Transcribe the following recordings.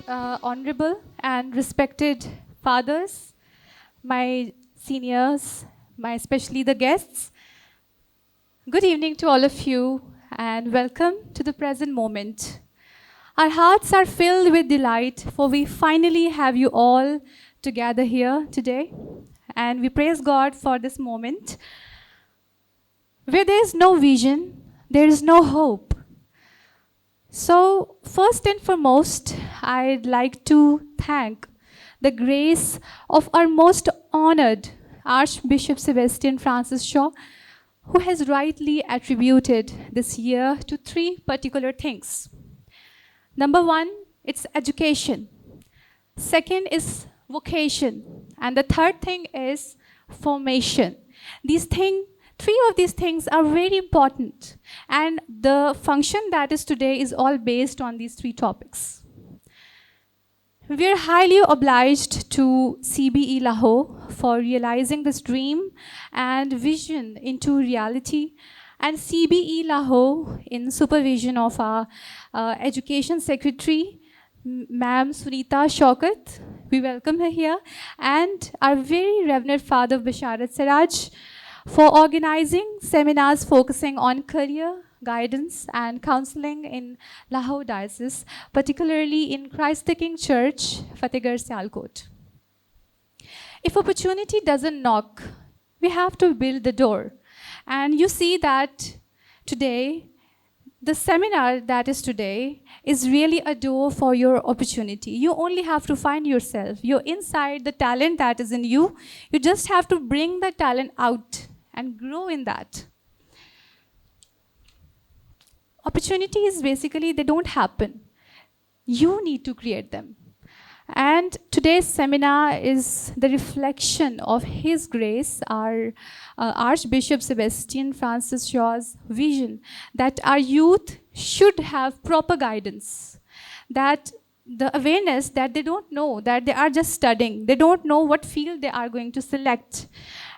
honorable and respected fathers, my seniors, especially the guests. Good evening to all of you and welcome to the present moment. Our hearts are filled with delight, for we finally have you all together here today. And we praise God for this moment. Where there is no vision, there is no hope. So, first and foremost, I'd like to thank the grace of our most honored Archbishop Sebastian Francis Shaw, who has rightly attributed this year to three particular things. Number one, it's education. Second is vocation. And the third thing is formation. Three of these things are very important. And the function that is today is all based on these three topics. We are highly obliged to CBE Lahore for realizing this dream and vision into reality. And CBE Lahore, in supervision of our Education Secretary, Ma'am Sunita Shaukat, we welcome her here, and our very Reverend Father Basharat Siraj, for organizing seminars focusing on career, guidance and counseling in Lahore Diocese, particularly in Christ the King Church, Fatehgarh Sialkot. If opportunity doesn't knock, we have to build the door. And you see that today, the seminar that is today is really a door for your opportunity. You only have to find yourself. You're inside the talent that is in you. You just have to bring the talent out and grow in that. Opportunities, basically, they don't happen. You need to create them. And today's seminar is the reflection of His grace, our Archbishop Sebastian Francis Shaw's vision that our youth should have proper guidance, that the awareness that they don't know, that they are just studying, they don't know what field they are going to select,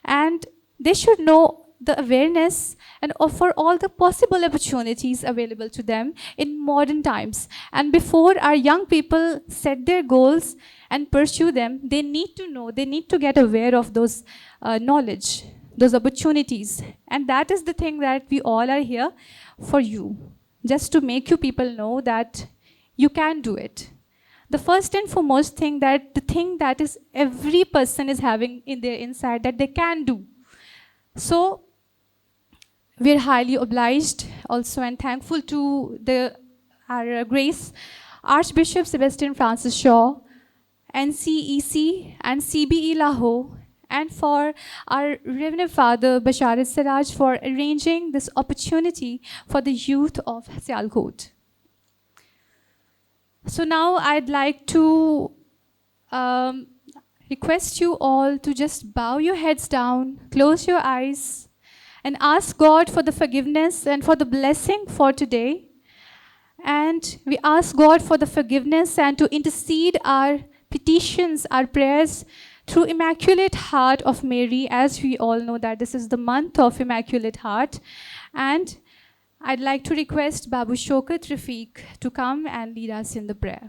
and they should know the awareness and offer all the possible opportunities available to them in modern times. And before our young people set their goals and pursue them, they need to know, they need to get aware of those knowledge, those opportunities. And that is the thing that we all are here for you, just to make you people know that you can do it. The first and foremost thing, that the thing that is every person is having in their inside that they can do. So, we're highly obliged also and thankful to our Grace Archbishop Sebastian Francis Shaw, NCEC and CBE Lahore, and for our Reverend Father Basharat Siraj for arranging this opportunity for the youth of Sialkot. So now I'd like to request you all to just bow your heads down, close your eyes, and ask God for the forgiveness and for the blessing for today. And we ask God for the forgiveness and to intercede our petitions, our prayers through Immaculate Heart of Mary, as we all know that this is the month of Immaculate Heart. And I'd like to request Babu Shaukat Rafiq to come and lead us in the prayer.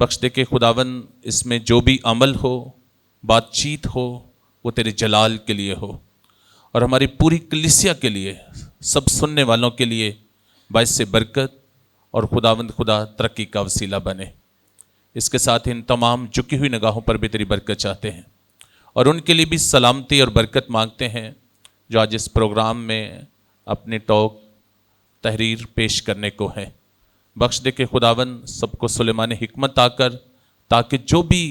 بخش دے کہ خداون اس میں جو بھی عمل ہو، بات چیت ہو، وہ تیرے جلال کے لیے ہو، اور ہماری پوری کلیسیا کے لیے، سب سننے والوں کے لیے باعث سے برکت اور خداوند خدا ترقی کا وسیلہ بنے۔ اس کے ساتھ ان تمام جھکی ہوئی نگاہوں پر بھی تیری برکت چاہتے ہیں، اور ان کے لیے بھی سلامتی اور برکت مانگتے ہیں جو آج اس پروگرام میں اپنے ٹاک تحریر پیش کرنے کو ہے۔ بخش دے کہ خداون سب کو سلیمان حکمت آ کر، تاکہ جو بھی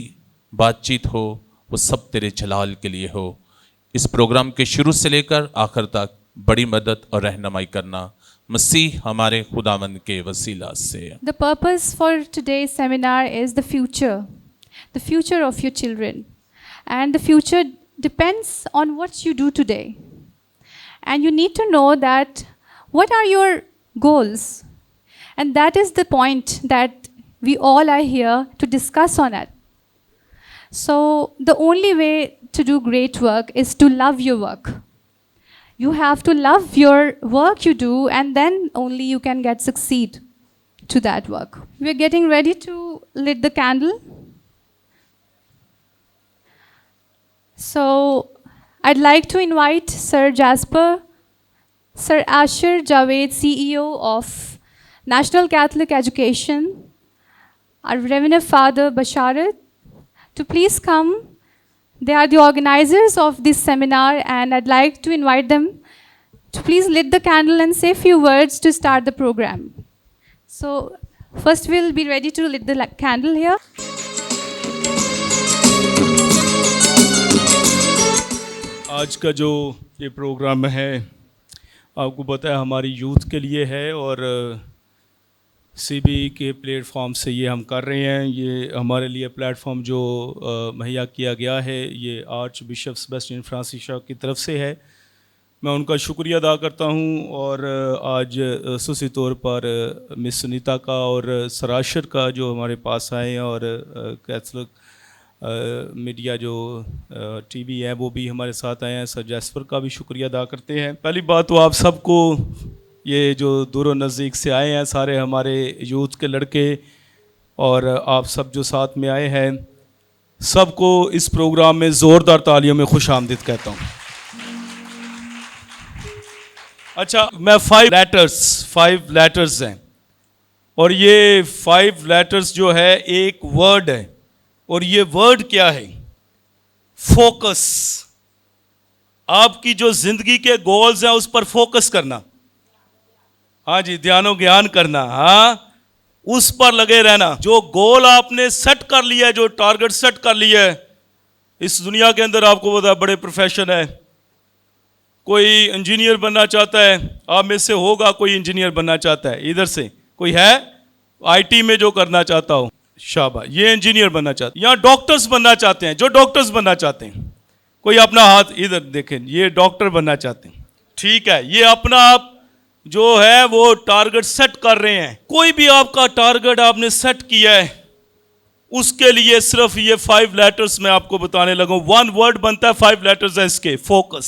بات چیت ہو وہ سب تیرے جلال کے لیے ہو۔ اس پروگرام کے شروع سے لے کر آخر تک بڑی مدد اور رہنمائی کرنا مسیح ہمارے خداوند کے وسیلہ سے۔ The purpose for today's seminar is the future of your children. And the future depends on what you do today. And you need to know that what are your goals. And that is the point that we all are here to discuss on it. So the only way to do great work is to love your work. You have to love your work you do, and then only you can succeed to that work. We are getting ready to lit the candle. So I'd like to invite Sir Jasper, Sir Asher Javed, CEO of National Catholic Education, our Reverend Father Basharat, to please come. They are the organizers of this seminar, and I'd like to invite them to please lit the candle and say a few words to start the program. So first we'll be ready to lit the candle here. آج کا جو یہ programme ہے آپ کو پتہ ہے ہماری یوتھ کے لیے ہے، اور سی بی کے پلیٹ فارم سے یہ ہم کر رہے ہیں۔ یہ ہمارے لیے پلیٹ فارم جو مہیا کیا گیا ہے یہ آرچ بشپ سیباسٹین فرانسس شاہ کی طرف سے ہے۔ میں ان کا شکریہ ادا کرتا ہوں، اور آج خصوصی طور پر مس سنیتا کا اور سراشر کا جو ہمارے پاس آئے ہیں، اور کیتھولک میڈیا جو ٹی وی ہے وہ بھی ہمارے ساتھ آئے ہیں۔ سر جیسپر کا بھی شکریہ ادا کرتے ہیں۔ پہلی بات تو آپ سب کو، یہ جو دور و نزدیک سے آئے ہیں سارے ہمارے یوتھ کے لڑکے، اور آپ سب جو ساتھ میں آئے ہیں، سب کو اس پروگرام میں زوردار تالیوں میں خوش آمدید کہتا ہوں۔ اچھا، میں 5 لیٹرز ہیں، اور یہ 5 لیٹرز جو ہے ایک ورڈ ہے، اور یہ ورڈ کیا ہے؟ فوکس۔ آپ کی جو زندگی کے گولز ہیں اس پر فوکس کرنا، ہاں جی، دھیان و گیان کرنا، ہاں، اس پر لگے رہنا۔ جو گول آپ نے سیٹ کر لیا ہے، جو ٹارگٹ سیٹ کر لیا ہے، اس دنیا کے اندر آپ کو پتا ہے بڑے پروفیشن ہے۔ کوئی انجینئر بننا چاہتا ہے، آپ میں سے ہوگا کوئی انجینئر بننا چاہتا ہے، ادھر سے کوئی ہے آئی ٹی میں جو کرنا چاہتا ہو، شابہ، یہ انجینئر بننا چاہتا ہے۔ یہاں ڈاکٹرز بننا چاہتے ہیں، جو ڈاکٹرز بننا چاہتے ہیں، کوئی اپنا ہاتھ ادھر دیکھیں، یہ ڈاکٹر بننا چاہتے ہیں، ٹھیک ہے، یہ اپنا آپ جو ہے وہ ٹارگٹ سیٹ کر رہے ہیں۔ کوئی بھی آپ کا ٹارگٹ آپ نے سیٹ کیا ہے، اس کے لیے صرف یہ 5 لیٹرز میں آپ کو بتانے لگا ہوں۔ 1 ورڈ بنتا ہے، 5 لیٹرز ہے اس کے، فوکس۔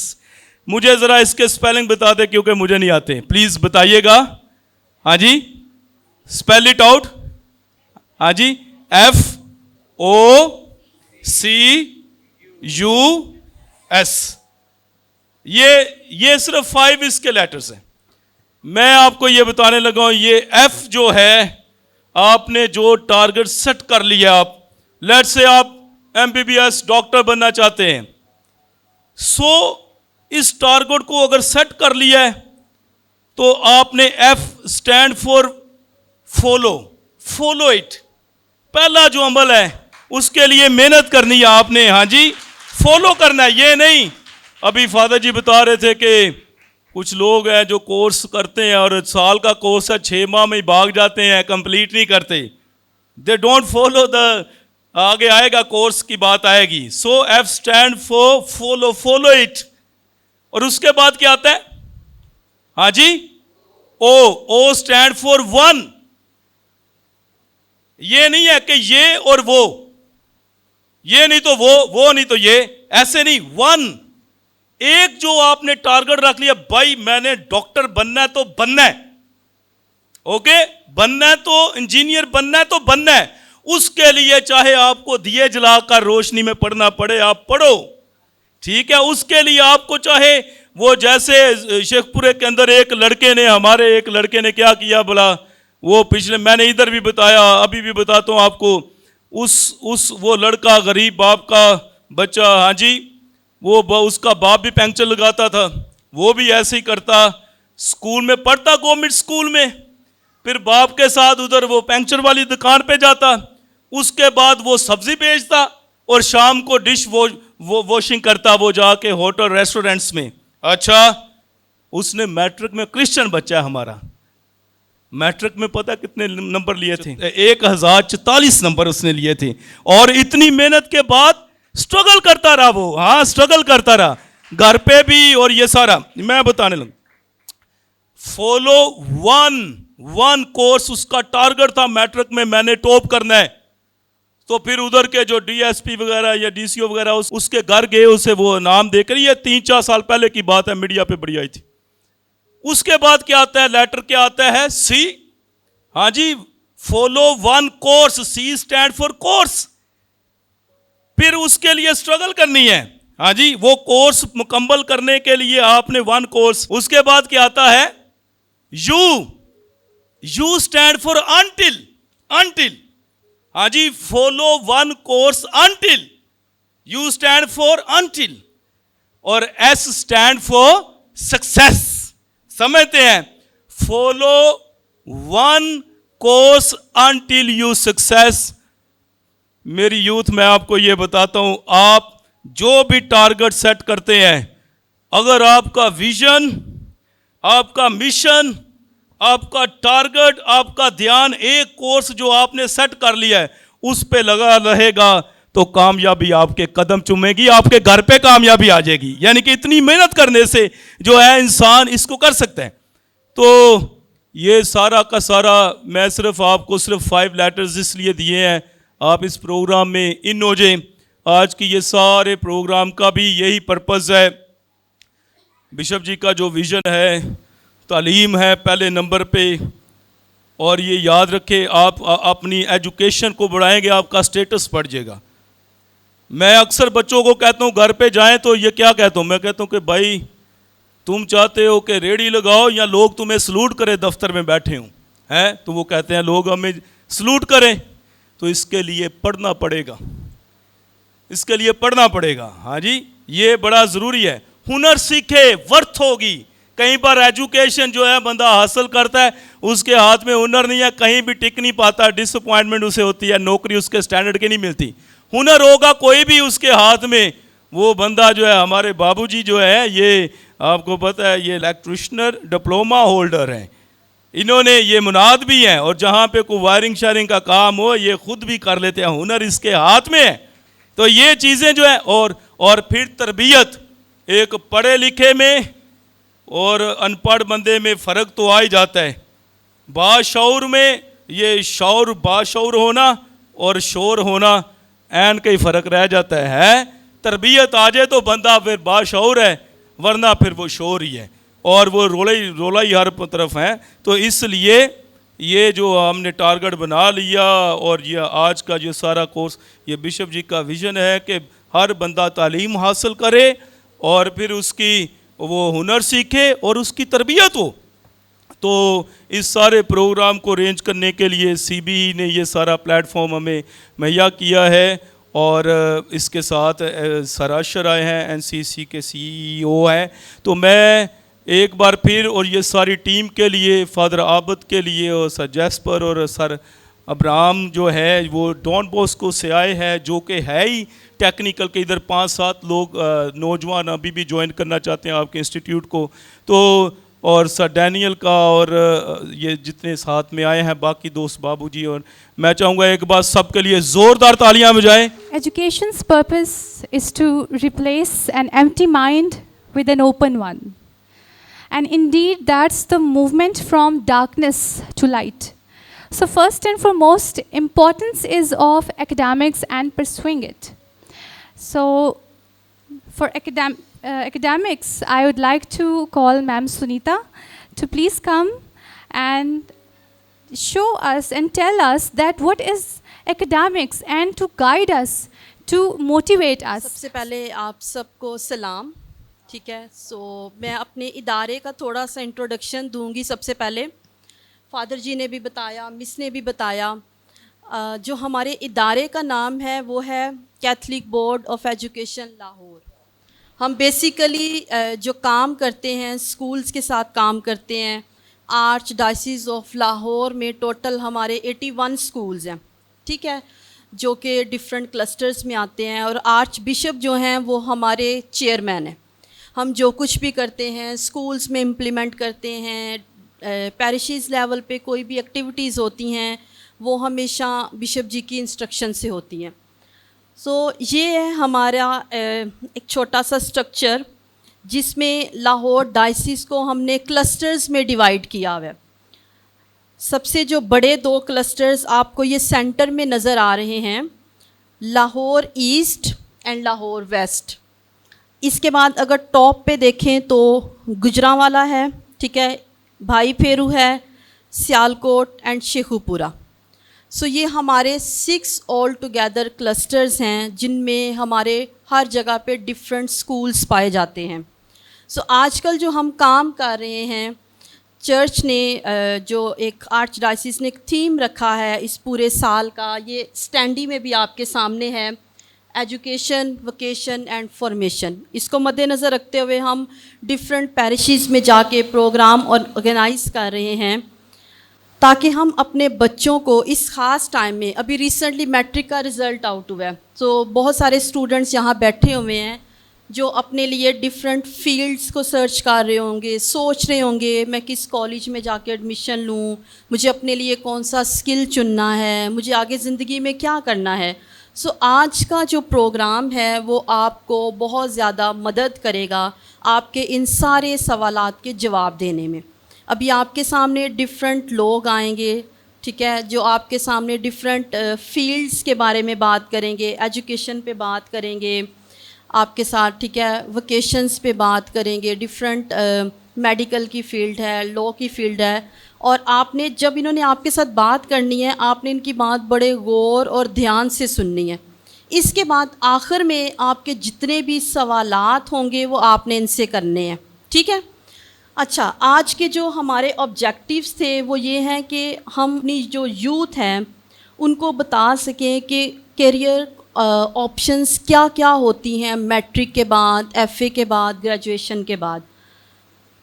مجھے ذرا اس کے سپیلنگ بتا دیں کیونکہ مجھے نہیں آتے، پلیز بتائیے گا۔ ہاں جی، اسپیل اٹ آؤٹ۔ ہاں جی، FOCUS۔ یہ صرف 5 اس کے لیٹرز ہیں۔ میں آپ کو یہ بتانے لگا ہوں، یہ ایف جو ہے، آپ نے جو ٹارگٹ سیٹ کر لیا، آپ لیٹ سے آپ MBBS ڈاکٹر بننا چاہتے ہیں، سو اس ٹارگٹ کو اگر سیٹ کر لیا ہے تو آپ نے F stand for follow it. پہلا جو عمل ہے اس کے لیے محنت کرنی ہے آپ نے، ہاں جی، فالو کرنا ہے، یہ نہیں۔ ابھی فادر جی بتا رہے تھے کہ کچھ لوگ ہیں جو کورس کرتے ہیں اور سال کا کورس ہے 6 ماہ میں ہی بھاگ جاتے ہیں، کمپلیٹ نہیں کرتے۔ دے ڈونٹ فالو آگے آئے گا، کورس کی بات آئے گی۔ So F stand for follow it. اور اس کے بعد کیا آتا ہے؟ ہاں جی، او اسٹینڈ فور 1۔ یہ نہیں ہے کہ یہ اور وہ، یہ نہیں تو وہ نہیں تو یہ، ایسے نہیں، 1۔ ایک جو آپ نے ٹارگٹ رکھ لیا، بھائی میں نے ڈاکٹر بننا ہے تو بننا ہے، اوکے، بننا ہے تو انجینئر بننا ہے تو بننا ہے، اس کے لیے چاہے آپ کو دیے جلا کر روشنی میں پڑھنا پڑے آپ پڑھو, ٹھیک ہے. اس کے لیے آپ کو چاہے وہ جیسے شیخ پورے کے اندر ہمارے ایک لڑکے نے کیا کیا بلا, وہ پچھلے میں نے ادھر بھی بتایا, ابھی بھی بتاتا ہوں آپ کو. وہ لڑکا غریب باپ کا بچہ, ہاں جی, وہ اس کا باپ بھی پنکچر لگاتا تھا, وہ بھی ایسے ہی کرتا, اسکول میں پڑھتا گورنمنٹ اسکول میں, پھر باپ کے ساتھ ادھر وہ پنکچر والی دکان پہ جاتا, اس کے بعد وہ سبزی بیچتا اور شام کو ڈش واشنگ کرتا وہ جا کے ہوٹل ریسٹورنٹس میں. اچھا, اس نے میٹرک میں, کرسچن بچہ ہے ہمارا, میٹرک میں پتہ کتنے نمبر لیے تھے؟ 1044 نمبر اس نے لیے تھے. اور اتنی محنت کے بعد سٹرگل کرتا رہا وہ, ہاں سٹرگل کرتا رہا گھر پہ بھی. اور یہ سارا میں بتانے لگا, فالو ون کورس اس کا ٹارگٹ تھا میٹرک میں نے ٹاپ کرنا ہے. تو پھر ادھر کے جو ڈی ایس پی وغیرہ یا ڈی سی او وغیرہ اس کے گھر گئے, اسے وہ نام دے کر, یہ 3-4 سال پہلے کی بات ہے, میڈیا پہ بڑی آئی تھی. اس کے بعد کیا آتا ہے, لیٹر کیا آتا ہے, سی, ہاں جی, follow one course, C stand for course. پھر اس کے لیے اسٹرگل کرنی ہے, ہاں جی, وہ کورس مکمل کرنے کے لیے آپ نے ون کورس. اس کے بعد کیا آتا ہے, یو اسٹینڈ فار انٹل, ہاں جی, follow one course until, you stand for until. اور ایس اسٹینڈ فار سکسیس. سمجھتے ہیں, follow one course until you success. میری یوتھ میں آپ کو یہ بتاتا ہوں, آپ جو بھی ٹارگٹ سیٹ کرتے ہیں, اگر آپ کا ویژن, آپ کا مشن, آپ کا ٹارگٹ, آپ کا دھیان ایک کورس جو آپ نے سیٹ کر لیا ہے اس پہ لگا رہے گا تو کامیابی آپ کے قدم چومے گی, آپ کے گھر پہ کامیابی آ جائے گی. یعنی کہ اتنی محنت کرنے سے جو ہے انسان اس کو کر سکتے ہیں. تو یہ سارا کا سارا میں صرف آپ کو 5 لیٹرز اس لیے دیے ہیں, آپ اس پروگرام میں ان ہو جائیں. آج کی یہ سارے پروگرام کا بھی یہی پرپز ہے. بشپ جی کا جو ویژن ہے, تعلیم ہے پہلے نمبر پہ, اور یہ یاد رکھے آپ اپنی ایجوکیشن کو بڑھائیں گے آپ کا سٹیٹس بڑھ جائے گا. میں اکثر بچوں کو کہتا ہوں گھر پہ جائیں تو یہ کیا کہتا ہوں, میں کہتا ہوں کہ بھائی تم چاہتے ہو کہ ریڑھی لگاؤ یا لوگ تمہیں سلوٹ کریں دفتر میں بیٹھے ہوں, ہیں تو وہ کہتے ہیں لوگ ہمیں سلوٹ کریں. تو اس کے لیے پڑھنا پڑے گا, اس کے لیے پڑھنا پڑے گا, ہاں جی, یہ بڑا ضروری ہے. ہنر سیکھے ورتھ ہوگی. کئی بار ایجوکیشن جو ہے بندہ حاصل کرتا ہے, اس کے ہاتھ میں ہنر نہیں ہے, کہیں بھی ٹک نہیں پاتا, ڈس اپوائنٹمنٹ اسے ہوتی ہے, نوکری اس کے سٹینڈرڈ کی نہیں ملتی. ہنر ہوگا کوئی بھی اس کے ہاتھ میں, وہ بندہ جو ہے, ہمارے بابو جی جو ہے, یہ آپ کو پتہ ہے یہ الیکٹریشنر ڈپلوما ہولڈر ہیں, انہوں نے یہ مناد بھی ہیں, اور جہاں پہ کوئی وائرنگ شائرنگ کا کام ہو یہ خود بھی کر لیتے ہیں, ہنر اس کے ہاتھ میں ہے. تو یہ چیزیں جو ہیں, اور پھر تربیت, ایک پڑھے لکھے میں اور ان پڑھ بندے میں فرق تو آ ہی جاتا ہے. باشعور میں یہ شعور, باشعور ہونا اور شعور ہونا عین کا ہی فرق رہ جاتا ہے. تربیت آ جائے تو بندہ پھر باشعور ہے, ورنہ پھر وہ شعور ہی ہے, اور وہ رولا ہی ہر طرف ہے. تو اس لیے یہ جو ہم نے ٹارگٹ بنا لیا, اور یہ آج کا جو سارا کورس, یہ بشپ جی کا ویژن ہے کہ ہر بندہ تعلیم حاصل کرے اور پھر اس کی وہ ہنر سیکھے اور اس کی تربیت ہو. تو اس سارے پروگرام کو ارینج کرنے کے لیے سی بی نے یہ سارا پلیٹ فارم ہمیں مہیا کیا ہے, اور اس کے ساتھ سراشر آئے ہیں, این سی سی کے سی ای او ہیں. تو میں ایک بار پھر, اور یہ ساری ٹیم کے لیے, فادر عابد کے لیے, اور سر جیسپر اور سر ابراہم جو ہے وہ ڈان بوسکو سے آئے ہیں, جو کہ ہے ہی ٹیکنیکل کے, ادھر 5-7 لوگ نوجوان ابھی بھی جوائن کرنا چاہتے ہیں آپ کے انسٹیٹیوٹ کو. تو اور سر ڈینیل کا, اور یہ جتنے ساتھ میں آئے ہیں باقی دوست بابو جی, اور میں چاہوں گا ایک بار سب کے لیے زوردار تالیاں بجائیں. Education's purpose is to replace an empty mind with an open one. And indeed, that's the movement from darkness to light. So first and foremost, importance is of academics and pursuing it. So for academics, I would like to call Ma'am Sunita to please come and show us and tell us that what is academics and to guide us, to motivate us. سب سے پہلے آپ سب کو سلام. ٹھیک ہے, سو میں اپنے ادارے کا تھوڑا سا انٹروڈکشن دوں گی. سب سے پہلے فادر جی نے بھی بتایا, مس نے بھی بتایا, جو ہمارے ادارے کا نام ہے وہ ہے Catholic board of education Lahore. ہم بیسیکلی جو کام کرتے ہیں اسکولس کے ساتھ کام کرتے ہیں. آرچ ڈائسیز آف لاہور میں ٹوٹل ہمارے 81 اسکولز ہیں, ٹھیک ہے, جو کہ ڈفرینٹ کلسٹرز میں آتے ہیں, اور آرچ بشپ جو ہیں وہ ہمارے چیئرمین ہیں. ہم جو کچھ بھی کرتے ہیں اسکولس میں امپلیمنٹ کرتے ہیں, پیرشز لیول پہ کوئی بھی ایکٹیویٹیز ہوتی ہیں وہ ہمیشہ بشپ جی کی انسٹرکشن سے ہوتی ہیں. سو یہ ہے ہمارا ایک چھوٹا سا اسٹرکچر جس میں لاہور ڈائسیس کو ہم نے کلسٹرز میں ڈیوائیڈ کیا ہوا ہے. سب سے جو بڑے 2 کلسٹرز آپ کو یہ سینٹر میں نظر آ رہے ہیں, Lahore east and Lahore west. اس کے بعد اگر ٹاپ پہ دیکھیں تو گجرانوالا ہے, ٹھیک ہے, بھائی پھیرو ہے, سیالکوٹ اینڈ شیخو پورہ. سو یہ ہمارے 6 آل ٹوگیدر کلسٹرز ہیں جن میں ہمارے ہر جگہ پہ ڈفرینٹ اسکولس پائے جاتے ہیں. سو آج کل جو ہم کام کر رہے ہیں, چرچ نے جو ایک آرچ ڈائسیس نے ایک تھیم رکھا ہے اس پورے سال کا, یہ اسٹینڈی میں بھی آپ کے سامنے ہے, ایجوکیشن, ووکیشن اینڈ فارمیشن. اس کو مد نظر رکھتے ہوئے ہم ڈفرینٹ پیرشز میں جا کے پروگرام آرگنائز کر رہے ہیں تاکہ ہم اپنے بچوں کو اس خاص ٹائم میں, ابھی ریسنٹلی میٹرک کا رزلٹ آؤٹ ہوا ہے, تو بہت سارے اسٹوڈنٹس یہاں بیٹھے ہوئے ہیں جو اپنے لیے ڈفرینٹ فیلڈس کو سرچ کر رہے ہوں گے, سوچ رہے ہوں گے میں کس کالج میں جا کے ایڈمیشن لوں, مجھے اپنے لیے کون سا اسکل چننا ہے, مجھے آگے زندگی میں کیا کرنا ہے. سو آج کا جو پروگرام ہے وہ آپ کو بہت زیادہ مدد کرے گا آپ کے ان سارے سوالات کے جواب دینے میں. ابھی آپ کے سامنے ڈفرینٹ لوگ آئیں گے, ٹھیک ہے, جو آپ کے سامنے ڈفرینٹ فیلڈس کے بارے میں بات کریں گے, ایجوکیشن پہ بات کریں گے آپ کے ساتھ, ٹھیک ہے, ووکیشنس پہ بات کریں گے, ڈفرینٹ میڈیکل کی فیلڈ ہے, لاء کی فیلڈ ہے. اور آپ نے جب انہوں نے آپ کے ساتھ بات کرنی ہے, آپ نے ان کی بات بڑے غور اور دھیان سے سننی ہے. اس کے بعد آخر میں آپ کے جتنے بھی سوالات ہوں گے وہ آپ نے ان سے کرنے ہیں, ٹھیک ہے. اچھا, آج کے جو ہمارے آبجیکٹیوز تھے وہ یہ ہیں کہ ہم اپنی جو یوتھ ہیں ان کو بتا سکیں کہ کیریئر آپشنس کیا کیا ہوتی ہیں میٹرک کے بعد, ایف اے کے بعد, گریجویشن کے بعد.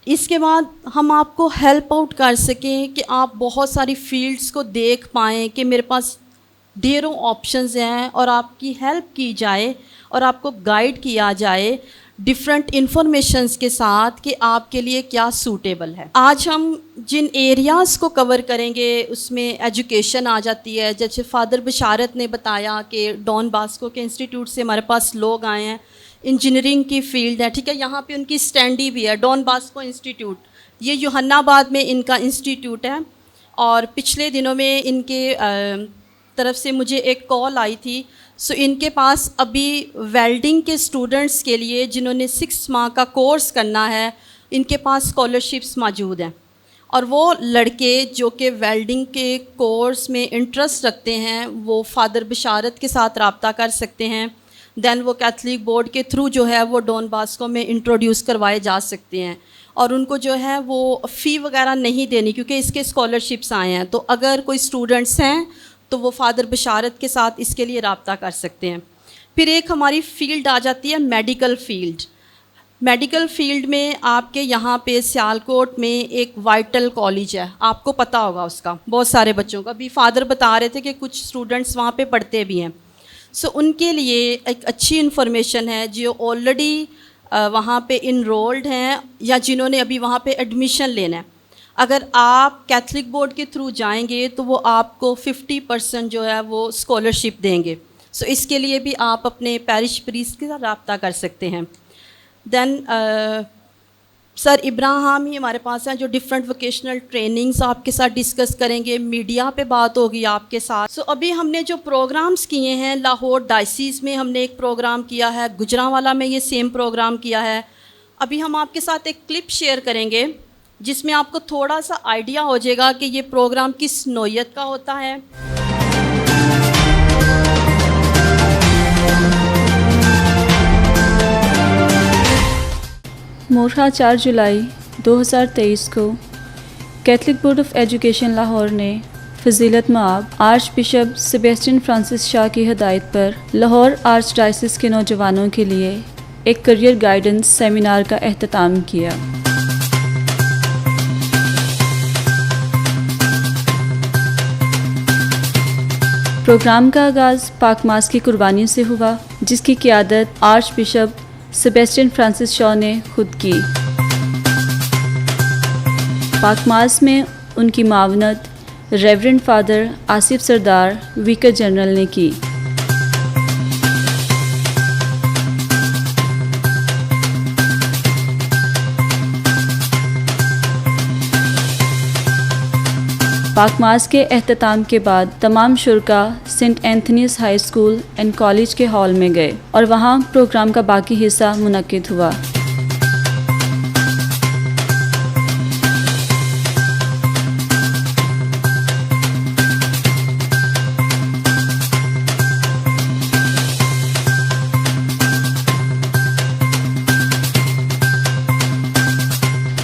اس کے بعد ہم آپ کو ہیلپ آؤٹ کر سکیں کہ آپ بہت ساری فیلڈس کو دیکھ پائیں کہ میرے پاس ڈھیروں آپشنز ہیں, اور آپ کی ہیلپ کی جائے اور آپ کو گائیڈ کیا جائے ڈفرینٹ انفارمیشنز کے ساتھ کہ آپ کے لیے کیا سوٹیبل ہے. آج ہم جن ایریاز کو کور کریں گے اس میں ایجوکیشن آ جاتی ہے. جیسے فادر بشارت نے بتایا کہ ڈان باسکو کے انسٹیٹیوٹ سے ہمارے پاس لوگ آئے ہیں, انجینئرنگ کی فیلڈ ہے, ٹھیک ہے, یہاں پہ ان کی اسٹینڈی بھی ہے, ڈان باسکو انسٹیٹیوٹ, یہ یوحنا آباد میں ان کا انسٹیٹیوٹ ہے. اور پچھلے دنوں میں ان کے طرف سے مجھے ایک کال آئی تھی. سو ان کے پاس ابھی ویلڈنگ کے اسٹوڈنٹس کے لیے جنہوں نے 6 ماہ کا کورس کرنا ہے, ان کے پاس اسکالرشپس موجود ہیں. اور وہ لڑکے جو کہ ویلڈنگ کے کورس میں انٹرسٹ رکھتے ہیں وہ فادر بشارت کے ساتھ رابطہ کر سکتے ہیں. دین وہ کیتھولک بورڈ کے تھرو جو ہے وہ ڈان باسکو میں انٹروڈیوس کروائے جا سکتے ہیں, اور ان کو جو ہے وہ فی وغیرہ نہیں دینی کیونکہ اس کے اسکالرشپس آئے ہیں. تو اگر کوئی اسٹوڈنٹس ہیں تو وہ فادر بشارت کے ساتھ اس کے لیے رابطہ کر سکتے ہیں. پھر ایک ہماری فیلڈ آ جاتی ہے میڈیکل فیلڈ. میڈیکل فیلڈ میں آپ کے یہاں پہ سیالکوٹ میں ایک وائٹل کالج ہے, آپ کو پتہ ہوگا اس کا, بہت سارے بچوں کا. ابھی فادر بتا رہے تھے کہ کچھ اسٹوڈنٹس وہاں پہ پڑھتے بھی ہیں. سو ان کے لیے ایک اچھی انفارمیشن ہے جو آلریڈی وہاں پہ انرولڈ ہیں یا جنہوں نے ابھی وہاں پہ ایڈمیشن لینا ہے. اگر آپ کیتھولک بورڈ کے تھرو جائیں گے تو وہ آپ کو 50% جو ہے وہ اسکالرشپ دیں گے. سو اس کے لیے بھی آپ اپنے پیرش پریسٹ کے ساتھ رابطہ کر سکتے ہیں. دین سر ابراہیم ہی ہمارے پاس ہیں جو ڈفرینٹ ووکیشنل ٹریننگز آپ کے ساتھ ڈسکس کریں گے. میڈیا پہ بات ہوگی آپ کے ساتھ. سو ابھی ہم نے جو پروگرامز کیے ہیں, لاہور ڈائسیز میں ہم نے ایک پروگرام کیا ہے, گجرانوالا میں یہ سیم پروگرام کیا ہے. ابھی ہم آپ کے ساتھ ایک کلپ شیئر کریں گے جس میں آپ کو تھوڑا سا آئیڈیا ہو جائے گا کہ یہ پروگرام کس نوعیت کا ہوتا ہے. مورخہ 4 جولائی 2023 کو Catholic board of education Lahore نے فضیلت مآب آرچ بشپ سیبیسٹین فرانسس شاہ کی ہدایت پر لاہور آرچ ڈائسس کے نوجوانوں کے لیے ایک کریئر گائیڈنس سیمینار کا اہتمام کیا۔ پروگرام کا آغاز پاک ماس کی قربانی سے ہوا، جس کی قیادت آرچ بشپ سیبیسٹین فرانسس شاہ نے خود کی۔ پاک ماس میں ان کی معاونت ریورنڈ فادر آصف سردار ویکر جنرل نے کی۔ پاک ماس کے اختتام کے بعد تمام شرکاء Saint Anthony's High School and College کے ہال میں گئے اور وہاں پروگرام کا باقی حصہ منعقد ہوا۔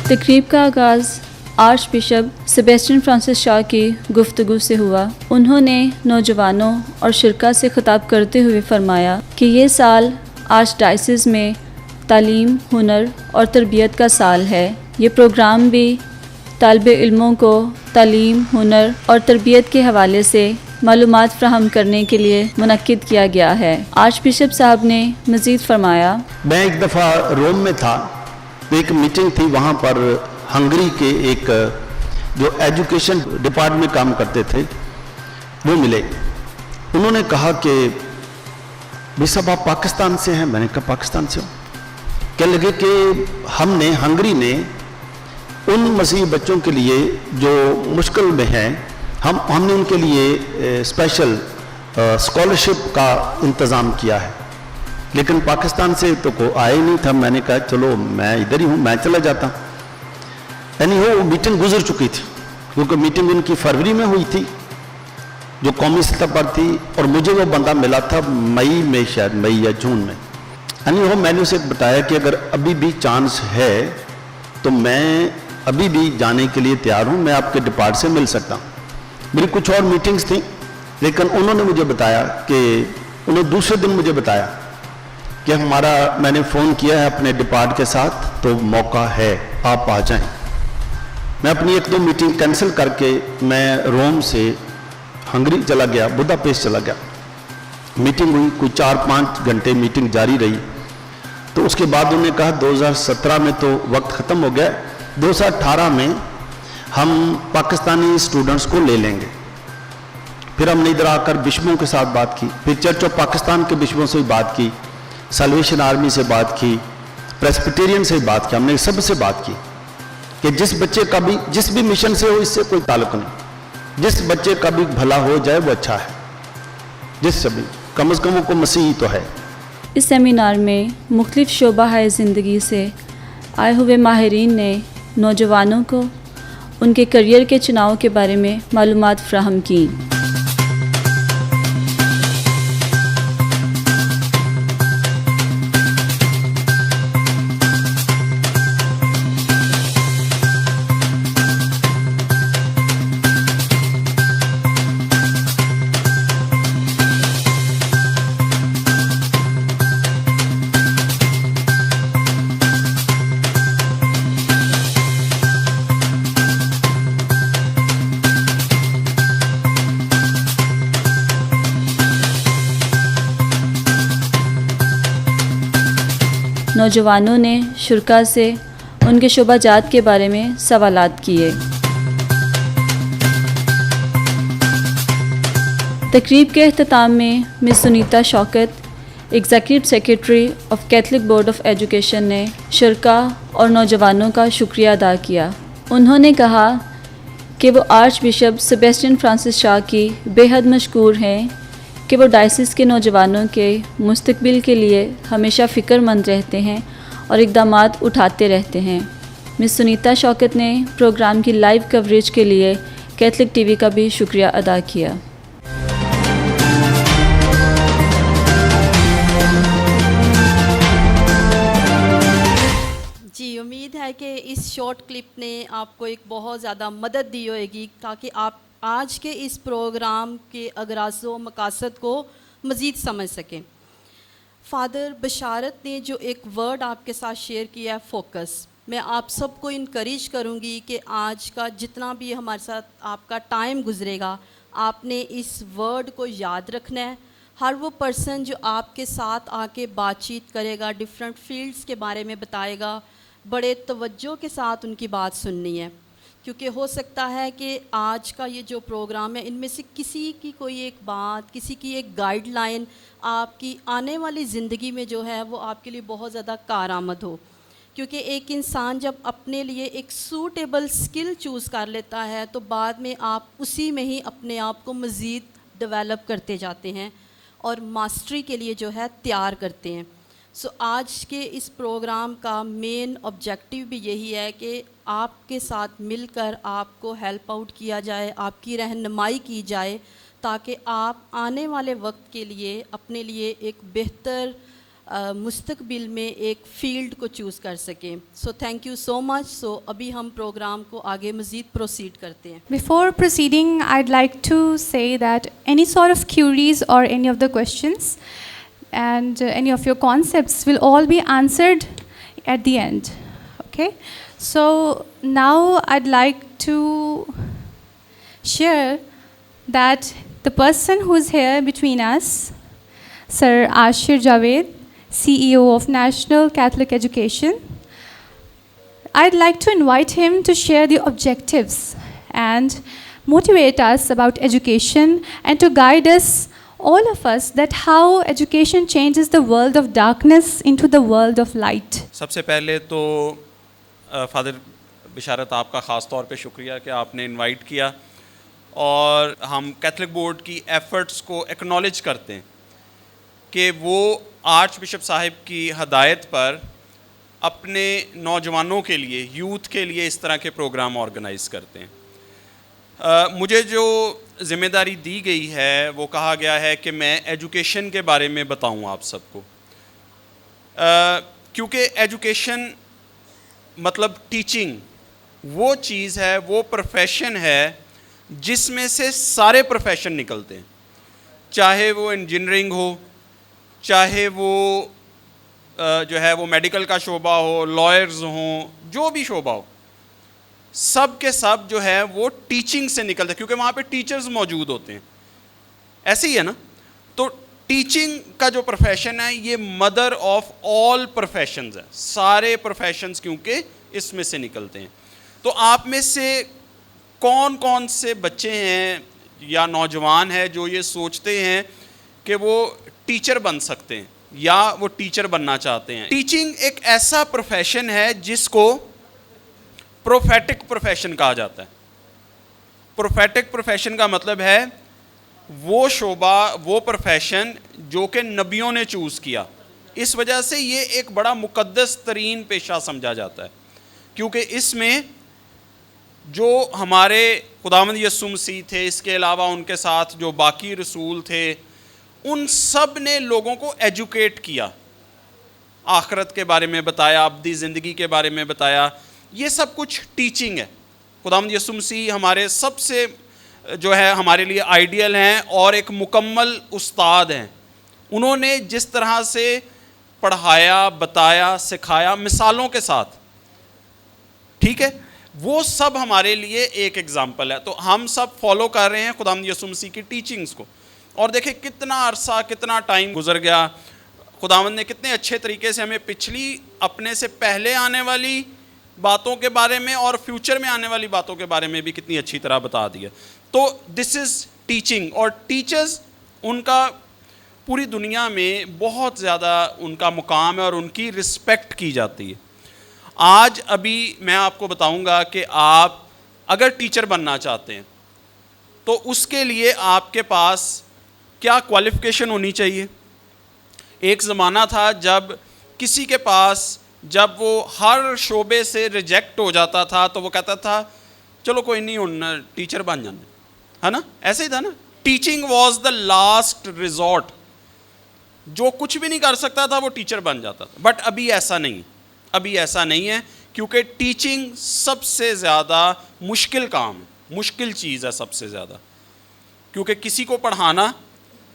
تقریب کا آغاز آرچ بشپ سیبیسٹین فرانسس شاہ کی گفتگو سے ہوا۔ انہوں نے نوجوانوں اور شرکاء سے خطاب کرتے ہوئے فرمایا کہ یہ سال آرچ ڈائسس میں تعلیم، ہنر اور تربیت کا سال ہے۔ یہ پروگرام بھی طالب علموں کو تعلیم، ہنر اور تربیت کے حوالے سے معلومات فراہم کرنے کے لیے منعقد کیا گیا ہے۔ آرچ بشپ صاحب نے مزید فرمایا، میں ایک دفعہ روم میں تھا، ایک میٹنگ تھی، وہاں پر ہنگری کے ایک جو ایجوکیشن ڈپارٹمنٹ میں کام کرتے تھے وہ ملے۔ انہوں نے کہا کہ بھائی صاحب آپ پاکستان سے ہیں؟ میں نے کہا پاکستان سے ہوں۔ کہنے لگے کہ ہم نے ہنگری نے ان مسیحی بچوں کے لیے جو مشکل میں ہیں، ہم نے ان کے لیے اسپیشل اسکالرشپ کا انتظام کیا ہے، لیکن پاکستان سے تو کوئی آیا ہی نہیں تھا۔ میں نے کہا چلو میں ادھر ہی ہوں، میں چلا جاتا ہوں۔ یعنی وہ میٹنگ گزر چکی تھی، کیونکہ میٹنگ ان کی فروری میں ہوئی تھی جو قومی سطح پر تھی، اور مجھے وہ بندہ ملا تھا مئی میں، شاید مئی یا جون میں۔ یعنی وہ میں نے اسے بتایا کہ اگر ابھی بھی چانس ہے تو میں ابھی بھی جانے کے لیے تیار ہوں، میں آپ کے ڈپارٹ سے مل سکتا ہوں۔ میری کچھ اور میٹنگز تھیں، لیکن انہوں نے مجھے بتایا کہ انہوں دوسرے دن مجھے بتایا کہ میں نے فون کیا ہے اپنے ڈپارٹ کے ساتھ، تو موقع ہے، آپ آ جائیں۔ میں اپنی ایک دو میٹنگ کینسل کر کے میں روم سے ہنگری چلا گیا، بداپیسٹ چلا گیا۔ میٹنگ ہوئی، کوئی 4-5 گھنٹے میٹنگ جاری رہی۔ تو اس کے بعد انہوں نے کہا 2017 میں تو وقت ختم ہو گیا، 2018 میں ہم پاکستانی اسٹوڈنٹس کو لے لیں گے۔ پھر ہم نے ادھر آ کر بشپوں کے ساتھ بات کی، پھر چرچ آف پاکستان کے بشپوں سے بات کی، سیلویشن آرمی سے بات کی، پریسبیٹیرین سے بات کی، ہم نے سب سے بات کی کہ جس بچے کا بھی جس بھی مشن سے ہو اس سے کوئی تعلق نہیں، جس بچے کا بھی بھلا ہو جائے وہ اچھا ہے، جس سے بھی کم از کم وہ کو مسیحی تو ہے۔ اس سیمینار میں مختلف شعبہ زندگی سے آئے ہوئے ماہرین نے نوجوانوں کو ان کے کریئر کے چناؤ کے بارے میں معلومات فراہم کیں۔ نوجوانوں نے شرکاء سے ان کے شعبہ جات کے بارے میں سوالات کیے۔ تقریب کے اختتام میں miss Sunita Shaukat, executive secretary of Catholic board of education نے شرکاء اور نوجوانوں کا شکریہ ادا کیا۔ انہوں نے کہا کہ وہ آرچ بشپ سیبیسٹین فرانسس شاہ کی بے حد مشکور ہیں کہ وہ ڈائسس کے نوجوانوں کے مستقبل کے لیے ہمیشہ فکر مند رہتے ہیں اور اقدامات اٹھاتے رہتے ہیں۔ مس سنیتا شوکت نے پروگرام کی لائیو کوریج کے لیے کیتھولک ٹی وی کا بھی شکریہ ادا کیا۔ جی کہ اس شارٹ کلپ نے آپ کو ایک بہت زیادہ مدد دی ہوئے گی تاکہ آپ آج کے اس پروگرام کے اغراض و مقاصد کو مزید سمجھ سکیں. فادر بشارت نے جو ایک ورڈ آپ کے ساتھ شیئر کیا ہے فوکس, میں آپ سب کو انکریج کروں گی کہ آج کا جتنا بھی ہمارے ساتھ آپ کا ٹائم گزرے گا آپ نے اس ورڈ کو یاد رکھنا ہے. ہر وہ پرسن جو آپ کے ساتھ آ کے بات چیت کرے گا, ڈفرینٹ فیلڈز کے بارے میں بتائے گا, بڑے توجہ کے ساتھ ان کی بات سننی ہے, کیونکہ ہو سکتا ہے کہ آج کا یہ جو پروگرام ہے ان میں سے کسی کی کوئی ایک بات, کسی کی ایک گائیڈ لائن آپ کی آنے والی زندگی میں جو ہے وہ آپ کے لیے بہت زیادہ کارآمد ہو. کیونکہ ایک انسان جب اپنے لیے ایک سوٹیبل سکل چوز کر لیتا ہے تو بعد میں آپ اسی میں ہی اپنے آپ کو مزید ڈیولپ کرتے جاتے ہیں اور ماسٹری کے لیے جو ہے تیار کرتے ہیں. سو آج کے اس پروگرام کا مین آبجیکٹیو بھی یہی ہے کہ آپ کے ساتھ مل کر آپ کو ہیلپ آؤٹ کیا جائے, آپ کی رہنمائی کی جائے تاکہ آپ آنے والے وقت کے لیے اپنے لیے ایک بہتر مستقبل میں ایک فیلڈ کو چوز کر سکیں. سو تھینک یو سو مچ. سو ابھی ہم پروگرام کو آگے مزید پروسیڈ کرتے ہیں. Before proceeding, I'd like to say that any sort of queries or any of the questions and any of your concepts will all be answered at the end. Okay? So now I'd like to share that the person who is here between us, Sir Ashir Javed, CEO of National Catholic Education, I'd like to invite him to share the objectives and motivate us about education and to guide us, all of us, that how education changes the world of darkness into the world of light. سب سے پہلے تو father بشارت آپ کا خاص طور پہ شکریہ کہ آپ نے انوائٹ کیا, اور ہم کیتھولک بورڈ کی ایفرٹس کو ایکنالج کرتے ہیں کہ وہ آرچ بشپ صاحب کی ہدایت پر اپنے نوجوانوں کے لیے, یوتھ کے لیے اس طرح کے پروگرام آرگنائز کرتے ہیں. مجھے جو ذمہ داری دی گئی ہے وہ کہا گیا ہے کہ میں ایجوکیشن کے بارے میں بتاؤں آپ سب کو, کیونکہ ایجوکیشن مطلب ٹیچنگ وہ چیز ہے, وہ پروفیشن ہے جس میں سے سارے پروفیشن نکلتے ہیں, چاہے وہ انجینئرنگ ہو, چاہے وہ جو ہے وہ میڈیکل کا شعبہ ہو, لائرز ہوں, جو بھی شعبہ ہو, سب کے سب جو ہے وہ ٹیچنگ سے نکلتے ہیں, کیونکہ وہاں پہ ٹیچرز موجود ہوتے ہیں. ایسے ہی ہے نا. تو ٹیچنگ کا جو پروفیشن ہے یہ مدر آف آل پروفیشنز ہے, سارے پروفیشنز کیونکہ اس میں سے نکلتے ہیں. تو آپ میں سے کون کون سے بچے ہیں یا نوجوان ہیں جو یہ سوچتے ہیں کہ وہ ٹیچر بن سکتے ہیں یا وہ ٹیچر بننا چاہتے ہیں؟ ٹیچنگ ایک ایسا پروفیشن ہے جس کو پروفیٹک پروفیشن کہا جاتا ہے. پروفیٹک پروفیشن کا مطلب ہے وہ شعبہ, وہ پروفیشن جو کہ نبیوں نے چوز کیا. اس وجہ سے یہ ایک بڑا مقدس ترین پیشہ سمجھا جاتا ہے, کیونکہ اس میں جو ہمارے خداوند یسوع مسیح تھے, اس کے علاوہ ان کے ساتھ جو باقی رسول تھے, ان سب نے لوگوں کو ایجوکیٹ کیا, آخرت کے بارے میں بتایا, ابدی زندگی کے بارے میں بتایا. یہ سب کچھ ٹیچنگ ہے. خداوند یسوع مسیح ہمارے سب سے جو ہے ہمارے لیے آئیڈیل ہیں اور ایک مکمل استاد ہیں. انہوں نے جس طرح سے پڑھایا, بتایا, سکھایا مثالوں کے ساتھ, ٹھیک ہے, وہ سب ہمارے لیے ایک ایگزامپل ہے. تو ہم سب فالو کر رہے ہیں خداوند یسوع مسیح کی ٹیچنگز کو. اور دیکھیں کتنا عرصہ, کتنا ٹائم گزر گیا, خداوند نے کتنے اچھے طریقے سے ہمیں پچھلی اپنے سے پہلے آنے والی باتوں کے بارے میں اور فیوچر میں آنے والی باتوں کے بارے میں بھی کتنی اچھی طرح بتا دیا. تو دس از ٹیچنگ. اور ٹیچرز, ان کا پوری دنیا میں بہت زیادہ ان کا مقام ہے اور ان کی رسپیکٹ کی جاتی ہے. آج ابھی میں آپ کو بتاؤں گا کہ آپ اگر ٹیچر بننا چاہتے ہیں تو اس کے لیے آپ کے پاس کیا کوالیفیکیشن ہونی چاہیے. ایک زمانہ تھا جب کسی کے پاس, جب وہ ہر شعبے سے ریجیکٹ ہو جاتا تھا تو وہ کہتا تھا چلو کوئی نہیں, ہوں ٹیچر بن جانا, ہے نا. ایسے ہی تھا نا. Teaching was the last resort. جو کچھ بھی نہیں کر سکتا تھا وہ ٹیچر بن جاتا تھا. بٹ ابھی ایسا نہیں, ابھی ایسا نہیں ہے, کیونکہ ٹیچنگ سب سے زیادہ مشکل کام ہے, مشکل چیز ہے سب سے زیادہ, کیونکہ کسی کو پڑھانا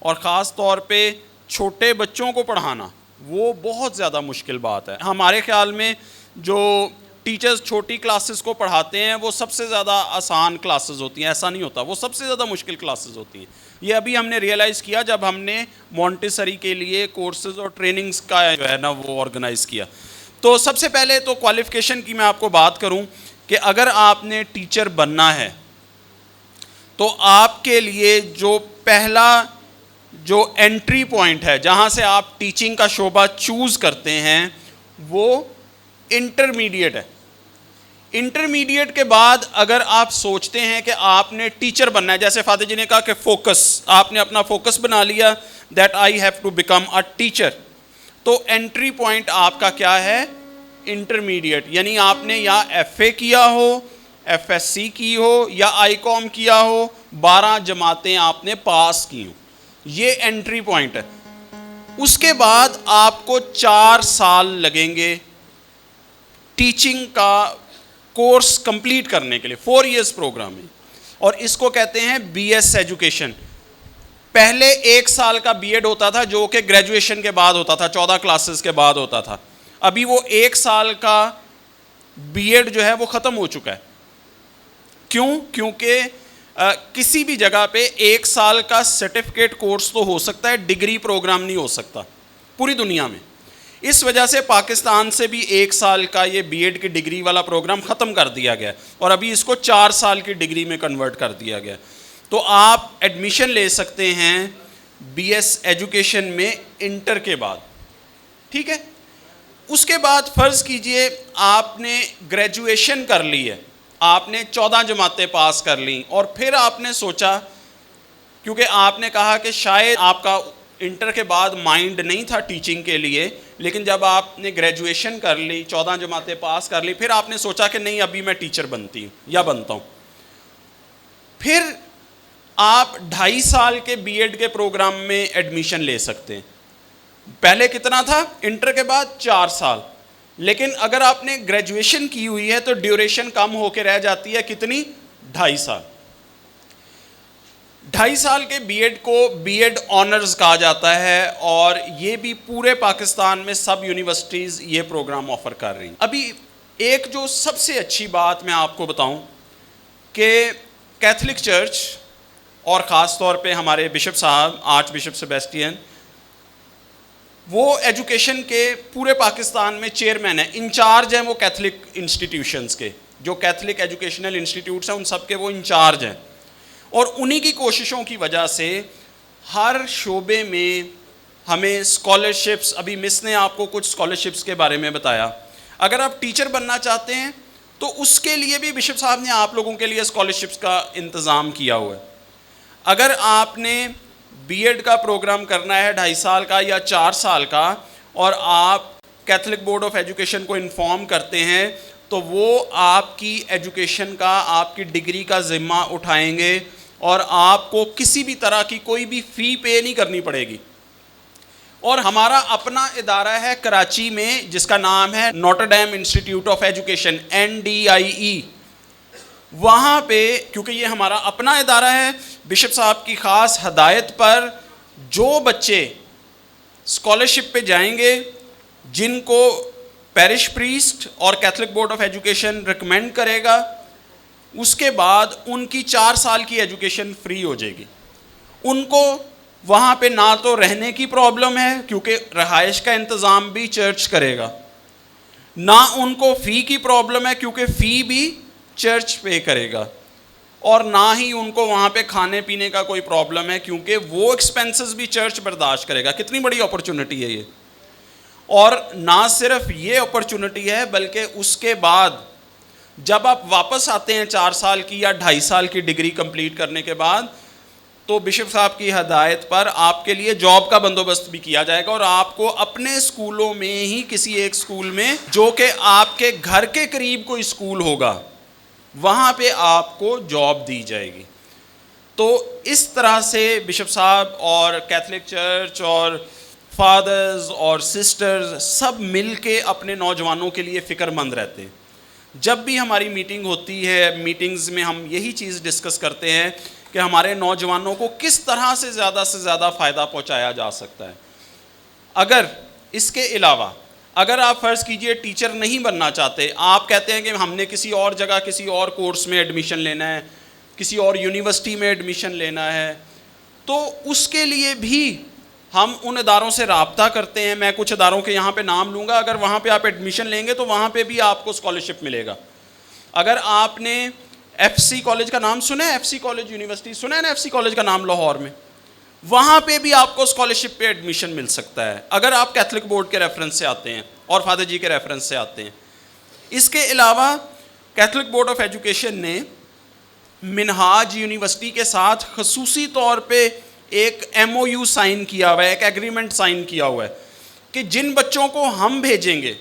اور خاص طور پہ چھوٹے بچوں کو پڑھانا وہ بہت زیادہ مشکل بات ہے. ہمارے خیال میں جو ٹیچرز چھوٹی کلاسز کو پڑھاتے ہیں وہ سب سے زیادہ آسان کلاسز ہوتی ہیں, ایسا نہیں ہوتا, وہ سب سے زیادہ مشکل کلاسز ہوتی ہیں. یہ ابھی ہم نے ریئلائز کیا جب ہم نے مونٹیسری کے لیے کورسز اور ٹریننگز کا جو ہے نا وہ آرگنائز کیا. تو سب سے پہلے تو کوالیفیکیشن کی میں آپ کو بات کروں کہ اگر آپ نے ٹیچر بننا ہے تو آپ کے لیے جو پہلا جو انٹری پوائنٹ ہے جہاں سے آپ ٹیچنگ کا شعبہ چوز کرتے ہیں وہ انٹرمیڈیٹ ہے. انٹرمیڈیٹ کے بعد اگر آپ سوچتے ہیں کہ آپ نے ٹیچر بننا ہے, جیسے فادر جی نے کہا کہ فوکس, آپ نے اپنا فوکس بنا لیا that I have to become a teacher, تو انٹری پوائنٹ آپ کا کیا ہے؟ انٹرمیڈیٹ. یعنی آپ نے یا ایف اے کیا ہو, ایف ایس سی کی ہو یا آئی کام کیا ہو, 12 جماعتیں آپ نے پاس کی ہوں, یہ انٹری پوائنٹ ہے. اس کے بعد آپ کو 4 سال لگیں گے ٹیچنگ کا کورس کمپلیٹ کرنے کے لیے, 4 ایئرس پروگرام ہے, اور اس کو کہتے ہیں بی ایس ایجوکیشن. پہلے 1 سال کا بی ایڈ ہوتا تھا جو کہ گریجویشن کے بعد ہوتا تھا, 14 کلاسز کے بعد ہوتا تھا. ابھی وہ 1 سال کا بی ایڈ جو ہے وہ ختم ہو چکا ہے. کیوں؟ کیونکہ کسی بھی جگہ پہ 1 سال کا سرٹیفکیٹ کورس تو ہو سکتا ہے, ڈگری پروگرام نہیں ہو سکتا پوری دنیا میں. اس وجہ سے پاکستان سے بھی 1 سال کا یہ بی ایڈ کی ڈگری والا پروگرام ختم کر دیا گیا اور ابھی اس کو 4 سال کی ڈگری میں کنورٹ کر دیا گیا. تو آپ ایڈمیشن لے سکتے ہیں بی ایس ایجوکیشن میں انٹر کے بعد, ٹھیک ہے. اس کے بعد فرض کیجئے آپ نے گریجویشن کر لی ہے, آپ نے 14 جماعتیں پاس کر لیں, اور پھر آپ نے سوچا, کیونکہ آپ نے کہا کہ شاید آپ کا انٹر کے بعد مائنڈ نہیں تھا ٹیچنگ کے لیے, لیکن جب آپ نے گریجویشن کر لی, 14 جماعتیں پاس کر لی, پھر آپ نے سوچا کہ نہیں ابھی میں ٹیچر بنتی ہوں یا بنتا ہوں. پھر آپ 2.5 سال کے بی ایڈ کے پروگرام میں ایڈمیشن لے سکتے ہیں. پہلے کتنا تھا انٹر کے بعد؟ 4 سال. لیکن اگر آپ نے گریجویشن کی ہوئی ہے تو ڈیوریشن کم ہو کے رہ جاتی ہے, کتنی؟ 2.5 سال. 2.5 سال کے بی ایڈ کو بی ایڈ آنرز کہا جاتا ہے, اور یہ بھی پورے پاکستان میں سب یونیورسٹیز یہ پروگرام آفر کر رہی ہیں. ابھی ایک جو سب سے اچھی بات میں آپ کو بتاؤں کہ کیتھولک چرچ اور خاص طور پہ ہمارے بشپ صاحب آرچ بشپ سیبیسٹین, وہ ایجوکیشن کے پورے پاکستان میں چیئرمین ہیں, انچارج ہیں وہ کیتھولک انسٹیٹیوشنز کے, جو کیتھولک ایجوکیشنل انسٹیٹیوٹس ہیں ان سب کے وہ انچارج ہیں. اور انہی کی کوششوں کی وجہ سے ہر شعبے میں ہمیں اسکالرشپس, ابھی مس نے آپ کو کچھ اسکالرشپس کے بارے میں بتایا. اگر آپ ٹیچر بننا چاہتے ہیں تو اس کے لیے بھی بشپ صاحب نے آپ لوگوں کے لیے اسکالرشپس کا انتظام کیا ہوا ہے. اگر آپ نے بی ایڈ کا پروگرام کرنا ہے 2.5 سال کا یا 4 سال کا, اور آپ کیتھولک بورڈ آف ایجوکیشن کو انفارم کرتے ہیں, تو وہ آپ کی ایجوکیشن کا, آپ کی ڈگری کا ذمہ اٹھائیں گے, اور آپ کو کسی بھی طرح کی کوئی بھی فی پے نہیں کرنی پڑے گی. اور ہمارا اپنا ادارہ ہے کراچی میں جس کا نام ہے Notre Dame institute of education, NDIE. وہاں پہ کیونکہ یہ ہمارا اپنا ادارہ ہے, بشپ صاحب کی خاص ہدایت پر جو بچے اسکالرشپ پہ جائیں گے, جن کو پیرش پریسٹ اور Catholic board of education recommend کرے گا, اس کے بعد ان کی 4 سال کی ایجوکیشن فری ہو جائے گی. ان کو وہاں پہ نہ تو رہنے کی پرابلم ہے کیونکہ رہائش کا انتظام بھی چرچ کرے گا, نہ ان کو فی کی پرابلم ہے کیونکہ فی بھی چرچ پے کرے گا, اور نہ ہی ان کو وہاں پہ کھانے پینے کا کوئی پرابلم ہے کیونکہ وہ ایکسپینسز بھی چرچ برداشت کرے گا. کتنی بڑی اپرچونٹی ہے یہ. اور نہ صرف یہ اپرچونٹی ہے بلکہ اس کے بعد جب آپ واپس آتے ہیں 4 سال کی یا 2.5 سال کی ڈگری کمپلیٹ کرنے کے بعد, تو بشپ صاحب کی ہدایت پر آپ کے لیے جاب کا بندوبست بھی کیا جائے گا, اور آپ کو اپنے اسکولوں میں ہی کسی ایک اسکول میں جو کہ آپ کے گھر کے قریب کوئی اسکول ہوگا وہاں پہ آپ کو جاب دی جائے گی. تو اس طرح سے بشپ صاحب اور کیتھولک چرچ اور فادرز اور سسٹرز سب مل کے اپنے نوجوانوں کے لیے فکر مند رہتے ہیں. جب بھی ہماری میٹنگ ہوتی ہے, میٹنگز میں ہم یہی چیز ڈسکس کرتے ہیں کہ ہمارے نوجوانوں کو کس طرح سے زیادہ فائدہ پہنچایا جا سکتا ہے. اگر اس کے علاوہ اگر آپ فرض کیجئے ٹیچر نہیں بننا چاہتے, آپ کہتے ہیں کہ ہم نے کسی اور جگہ کسی اور کورس میں ایڈمیشن لینا ہے, کسی اور یونیورسٹی میں ایڈمیشن لینا ہے, تو اس کے لیے بھی ہم ان اداروں سے رابطہ کرتے ہیں. میں کچھ اداروں کے یہاں پہ نام لوں گا, اگر وہاں پہ آپ ایڈمیشن لیں گے تو وہاں پہ بھی آپ کو اسکالرشپ ملے گا. اگر آپ نے ایف سی کالج کا نام سنا ہے, ایف سی کالج یونیورسٹی سنا ہے نا, ایف سی کالج کا نام لاہور میں, وہاں پہ بھی آپ کو اسکالرشپ پہ ایڈمیشن مل سکتا ہے اگر آپ کیتھولک بورڈ کے ریفرنس سے آتے ہیں اور فادر جی کے ریفرنس سے آتے ہیں. اس کے علاوہ کیتھولک بورڈ آف ایجوکیشن نے منہاج یونیورسٹی کے ساتھ خصوصی طور پہ ایک ایم او یو سائن کیا ہوا ہے, ایک ایگریمنٹ سائن کیا ہوا ہے کہ جن بچوں کو ہم بھیجیں گے,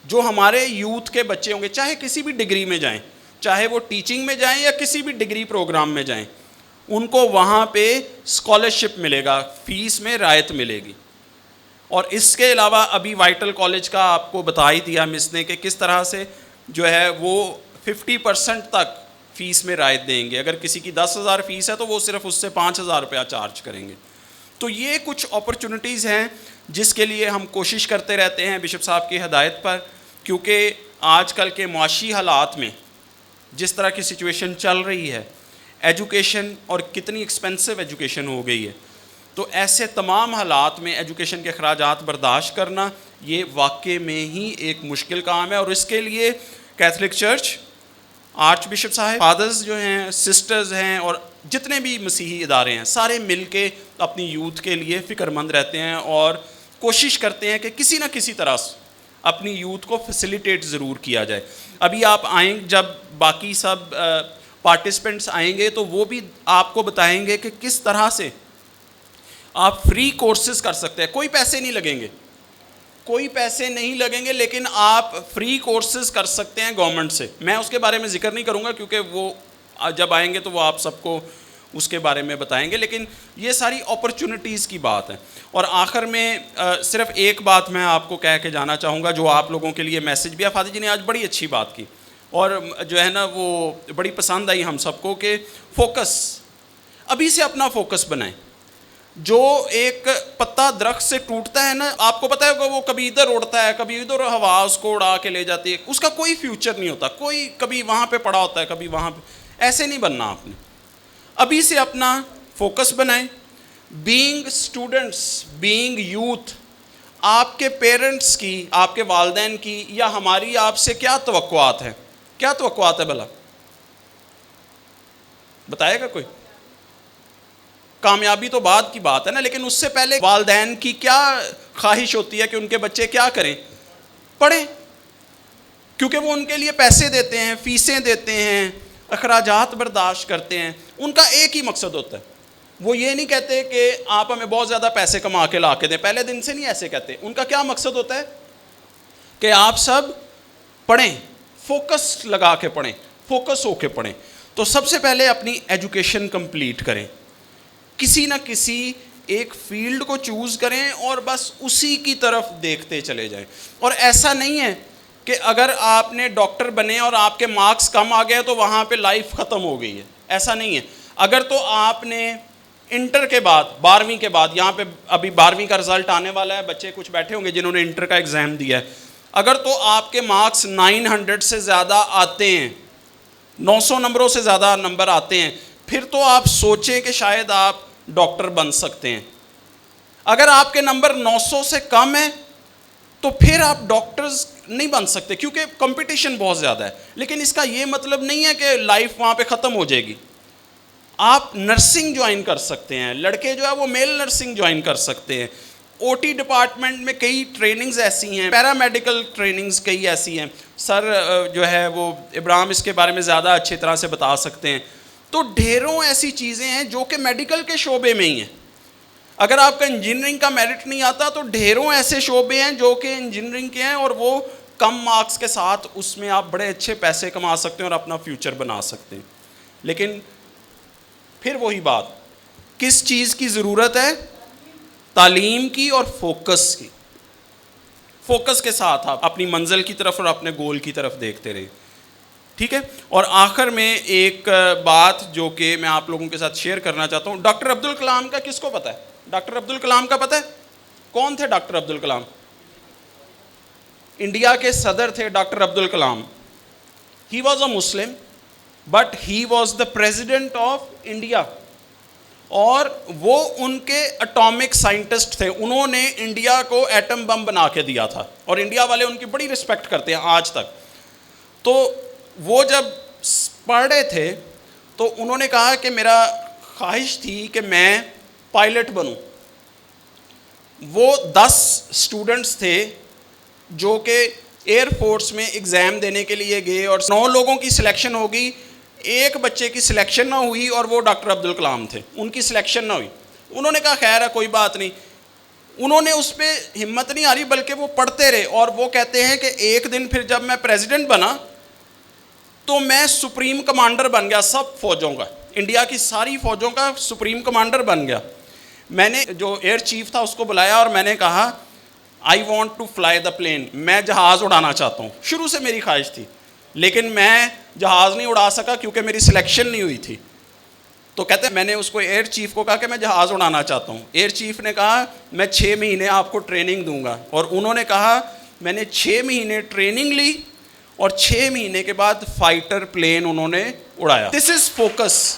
جو ہمارے یوتھ کے بچے ہوں گے, چاہے کسی بھی ڈگری میں جائیں, چاہے وہ ٹیچنگ میں جائیں یا کسی بھی ڈگری پروگرام میں جائیں, ان کو وہاں پہ اسکالرشپ ملے گا, فیس میں رعایت ملے گی. اور اس کے علاوہ ابھی وائٹل کالج کا آپ کو بتا ہی دیا مس نے کہ کس طرح سے جو ہے وہ 50% تک فیس میں رعایت دیں گے. اگر کسی کی 10,000 فیس ہے تو وہ صرف اس سے 5,000 روپیہ چارج کریں گے. تو یہ کچھ اپرچونٹیز ہیں جس کے لیے ہم کوشش کرتے رہتے ہیں بشپ صاحب کی ہدایت پر, کیونکہ آج کل کے معاشی حالات میں جس طرح کی سچویشن چل رہی ہے, ایجوکیشن اور کتنی ایکسپینسو ایجوکیشن ہو گئی ہے, تو ایسے تمام حالات میں ایجوکیشن کے اخراجات برداشت کرنا یہ واقع میں ہی ایک مشکل کام ہے. اور اس کے لیے کیتھولک چرچ, آرچ بشپ صاحب, فادرز جو ہیں, سسٹرز ہیں, اور جتنے بھی مسیحی ادارے ہیں, سارے مل کے اپنی یوتھ کے لیے فکر مند رہتے ہیں اور کوشش کرتے ہیں کہ کسی نہ کسی طرح سے اپنی یوتھ کو فیسیلیٹیٹ ضرور کیا جائے. ابھی آپ آئیں, جب باقی سب پارٹیسپینٹس آئیں گے تو وہ بھی آپ کو بتائیں گے کہ کس طرح سے آپ فری کورسز کر سکتے ہیں. کوئی پیسے نہیں لگیں گے, کوئی پیسے نہیں لگیں گے, لیکن آپ فری کورسز کر سکتے ہیں گورنمنٹ سے. میں اس کے بارے میں ذکر نہیں کروں گا کیونکہ وہ جب آئیں گے تو وہ آپ سب کو اس کے بارے میں بتائیں گے, لیکن یہ ساری اپرچونٹیز کی بات ہے. اور آخر میں صرف ایک بات میں آپ کو کہہ کے جانا چاہوں گا جو آپ لوگوں کے لیے میسج بھی ہے. فادر جی نے آج بڑی اچھی بات کی اور جو ہے نا وہ بڑی پسند آئی ہم سب کو کہ فوکس, ابھی سے اپنا فوکس بنائیں. جو ایک پتا درخت سے ٹوٹتا ہے نا, آپ کو پتہ ہے کہ وہ کبھی ادھر اڑتا ہے, کبھی ادھر ہوا اس کو اڑا کے لے جاتی ہے, اس کا کوئی فیوچر نہیں ہوتا, کوئی کبھی وہاں پہ پڑا ہوتا ہے, کبھی وہاں پہ. ایسے نہیں بننا آپ نے, ابھی سے اپنا فوکس بنائیں. بینگ اسٹوڈنٹس, بینگ یوتھ, آپ کے پیرنٹس کی, آپ کے والدین کی یا ہماری آپ سے کیا توقعات ہیں؟ کیا توقعات ہے بھلا؟ بتائے گا کوئی؟ کامیابی تو بعد کی بات ہے نا, لیکن اس سے پہلے والدین کی کیا خواہش ہوتی ہے کہ ان کے بچے کیا کریں؟ پڑھیں, کیونکہ وہ ان کے لیے پیسے دیتے ہیں, فیسیں دیتے ہیں, اخراجات برداشت کرتے ہیں. ان کا ایک ہی مقصد ہوتا ہے, وہ یہ نہیں کہتے کہ آپ ہمیں بہت زیادہ پیسے کما کے لا کے دیں, پہلے دن سے نہیں ایسے کہتے. ان کا کیا مقصد ہوتا ہے کہ آپ سب پڑھیں, فوکس لگا کے پڑھیں, فوکس ہو کے پڑھیں. تو سب سے پہلے اپنی ایجوکیشن کمپلیٹ کریں, کسی نہ کسی ایک فیلڈ کو چوز کریں اور بس اسی کی طرف دیکھتے چلے جائیں. اور ایسا نہیں ہے کہ اگر آپ نے ڈاکٹر بنے اور آپ کے مارکس کم آ گئے تو وہاں پہ لائف ختم ہو گئی ہے, ایسا نہیں ہے. اگر تو آپ نے انٹر کے بعد, 12ویں کے بعد, یہاں پہ ابھی 12ویں کا رزلٹ آنے والا ہے, بچے کچھ بیٹھے ہوں گے جنہوں نے انٹر کا ایگزام دیا ہے, اگر تو آپ کے مارکس 900 سے زیادہ آتے ہیں, 900 نمبروں سے زیادہ نمبر آتے ہیں, پھر تو آپ سوچیں کہ شاید آپ ڈاکٹر بن سکتے ہیں. اگر آپ کے نمبر 900 سے کم ہیں تو پھر آپ ڈاکٹرز نہیں بن سکتے کیونکہ کمپٹیشن بہت زیادہ ہے. لیکن اس کا یہ مطلب نہیں ہے کہ لائف وہاں پہ ختم ہو جائے گی. آپ نرسنگ جوائن کر سکتے ہیں, لڑکے جو ہے وہ میل نرسنگ جوائن کر سکتے ہیں. او ٹی ڈپارٹمنٹ میں کئی ٹریننگز ایسی ہیں, پیرا میڈیکل ٹریننگز کئی ایسی ہیں. سر جو ہے وہ ابراہیم اس کے بارے میں زیادہ اچھی طرح سے بتا سکتے ہیں. تو ڈھیروں ایسی چیزیں ہیں جو کہ میڈیکل کے شعبے میں ہی ہیں. اگر آپ کا انجینئرنگ کا میرٹ نہیں آتا تو ڈھیروں ایسے شعبے ہیں جو کہ انجینئرنگ کے ہیں اور وہ کم مارکس کے ساتھ اس میں آپ بڑے اچھے پیسے کما سکتے ہیں اور اپنا فیوچر بنا سکتے ہیں. لیکن پھر وہی بات, کس چیز کی ضرورت ہے؟ تعلیم کی اور فوکس کی. فوکس کے ساتھ آپ اپنی منزل کی طرف اور اپنے گول کی طرف دیکھتے رہے. ٹھیک ہے. اور آخر میں ایک بات جو کہ میں آپ لوگوں کے ساتھ شیئر کرنا چاہتا ہوں, ڈاکٹر عبدالکلام کا کس کو پتہ ہے؟ ڈاکٹر عبدالکلام کا پتہ ہے کون تھے ڈاکٹر عبدالکلام؟ انڈیا کے صدر تھے doctor Abdul Kalam. He was a Muslim but he was the president of India, اور وہ ان کے اٹامک سائنٹسٹ تھے. انہوں نے انڈیا کو ایٹم بم بنا کے دیا تھا, اور انڈیا والے ان کی بڑی رسپیکٹ کرتے ہیں آج تک. تو وہ جب پڑھ رہے تھے تو انہوں نے کہا کہ میرا خواہش تھی کہ میں پائلٹ بنوں. وہ 10 اسٹوڈنٹس تھے جو کہ ایئر فورس میں ایگزام دینے کے لیے گئے, اور 9 لوگوں کی سلیکشن ہو گئی, ایک بچے کی سلیکشن نہ ہوئی, اور وہ ڈاکٹر عبدالکلام تھے, ان کی سلیکشن نہ ہوئی. انہوں نے کہا خیر ہے کوئی بات نہیں. انہوں نے اس پہ ہمت نہیں ہاری بلکہ وہ پڑھتے رہے, اور وہ کہتے ہیں کہ ایک دن پھر جب میں پریزیڈنٹ بنا تو میں سپریم کمانڈر بن گیا سب فوجوں کا, انڈیا کی ساری فوجوں کا سپریم کمانڈر بن گیا. میں نے جو ایئر چیف تھا اس کو بلایا اور میں نے کہا I want to fly the plane, میں جہاز اڑانا چاہتا ہوں. شروع سے میری خواہش تھی لیکن میں جہاز نہیں اڑا سکا کیونکہ میری سلیکشن نہیں ہوئی تھی. تو کہتے ہیں میں نے اس کو ایئر چیف کو کہا کہ میں جہاز اڑانا چاہتا ہوں. ایئر چیف نے کہا میں 6 مہینے آپ کو ٹریننگ دوں گا, اور انہوں نے کہا میں نے 6 مہینے ٹریننگ لی اور 6 مہینے کے بعد فائٹر پلین انہوں نے اڑایا. دس از فوکس,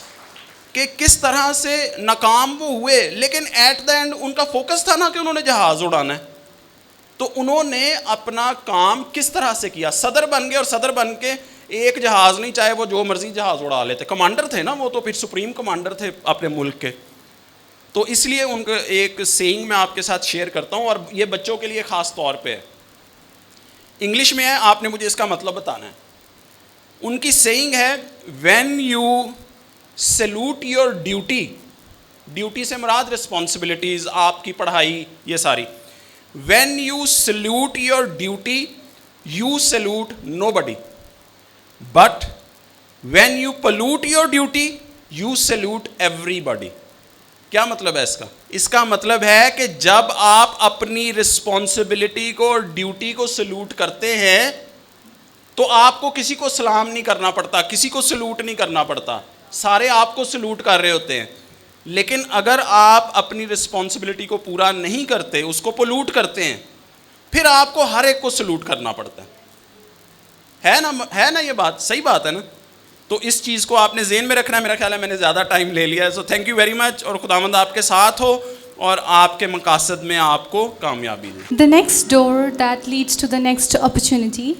کہ کس طرح سے ناکام وہ ہوئے لیکن ایٹ دا اینڈ ان کا فوکس تھا نا کہ انہوں نے جہاز اڑانا ہے. تو انہوں نے اپنا کام کس طرح سے کیا, صدر بن گئے, اور صدر بن کے ایک جہاز نہیں, چاہے وہ جو مرضی جہاز اڑا لیتے, کمانڈر تھے نا وہ, تو پھر سپریم کمانڈر تھے اپنے ملک کے. تو اس لیے ان کا ایک سینگ میں آپ کے ساتھ شیئر کرتا ہوں, اور یہ بچوں کے لیے خاص طور پہ ہے, انگلش میں ہے, آپ نے مجھے اس کا مطلب بتانا ہے. ان کی سینگ ہے when you salute your duty, duty سے مراد رسپانسبلٹیز, آپ کی پڑھائی, یہ ساری. When you salute your duty you salute nobody, but when you pollute your duty you salute everybody. کیا مطلب ہے اس کا؟ اس کا مطلب ہے کہ جب آپ اپنی رسپانسبلٹی کو اور ڈیوٹی کو سلوٹ کرتے ہیں تو آپ کو کسی کو سلام نہیں کرنا پڑتا, کسی کو سلوٹ نہیں کرنا پڑتا, سارے آپ کو سلوٹ کر رہے ہوتے ہیں. لیکن اگر آپ اپنی رسپانسبلٹی کو پورا نہیں کرتے, اس کو پولوٹ کرتے ہیں, پھر آپ کو ہر ایک کو سلوٹ کرنا پڑتا ہے نا یہ بات صحیح بات ہے نا. تو اس چیز کو آپ نے ذہن میں رکھنا ہے. میرا خیال ہے میں نے زیادہ ٹائم لے لیا ہے, سو تھینک یو ویری مچ, اور خداوند آپ کے ساتھ ہو اور آپ کے مقاصد میں آپ کو کامیابی دے. The next door that leads to the next opportunity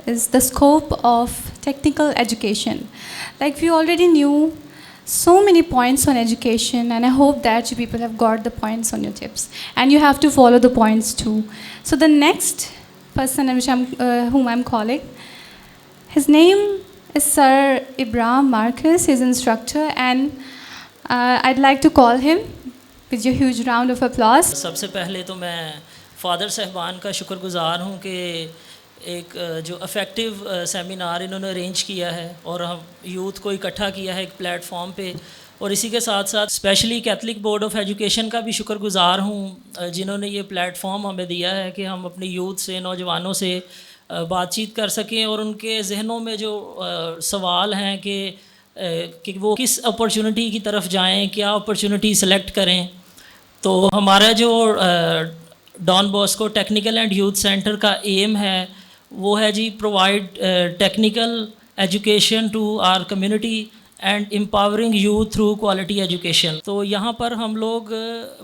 is the scope of technical education. Like we already knew so many points on education, and I hope that you people have got the points on your tips, and you have to follow the points too. So the next person whom I'm calling, his name is Sir Ibrahim Marcus, his instructor, and I'd like to call him with your huge round of applause. سب سے پہلے تو میں father صاحبان کا شکر گزار ہوں کہ ایک جو افیکٹو سیمینار انہوں نے ارینج کیا ہے اور ہم یوتھ کو اکٹھا کیا ہے ایک پلیٹ فارم پہ, اور اسی کے ساتھ ساتھ specially Catholic Board of Education کا بھی شکر گزار ہوں جنہوں نے یہ پلیٹ فارم ہمیں دیا ہے کہ ہم اپنی یوتھ سے, نوجوانوں سے بات چیت کر سکیں, اور ان کے ذہنوں میں جو سوال ہیں کہ وہ کس اپرچونٹی کی طرف جائیں, کیا اپرچونٹی سلیکٹ کریں. تو ہمارا جو Don Bosco technical and youth centre کا ایم ہے وہ ہے جی provide technical education to our community and empowering youth through quality education. تو یہاں پر ہم لوگ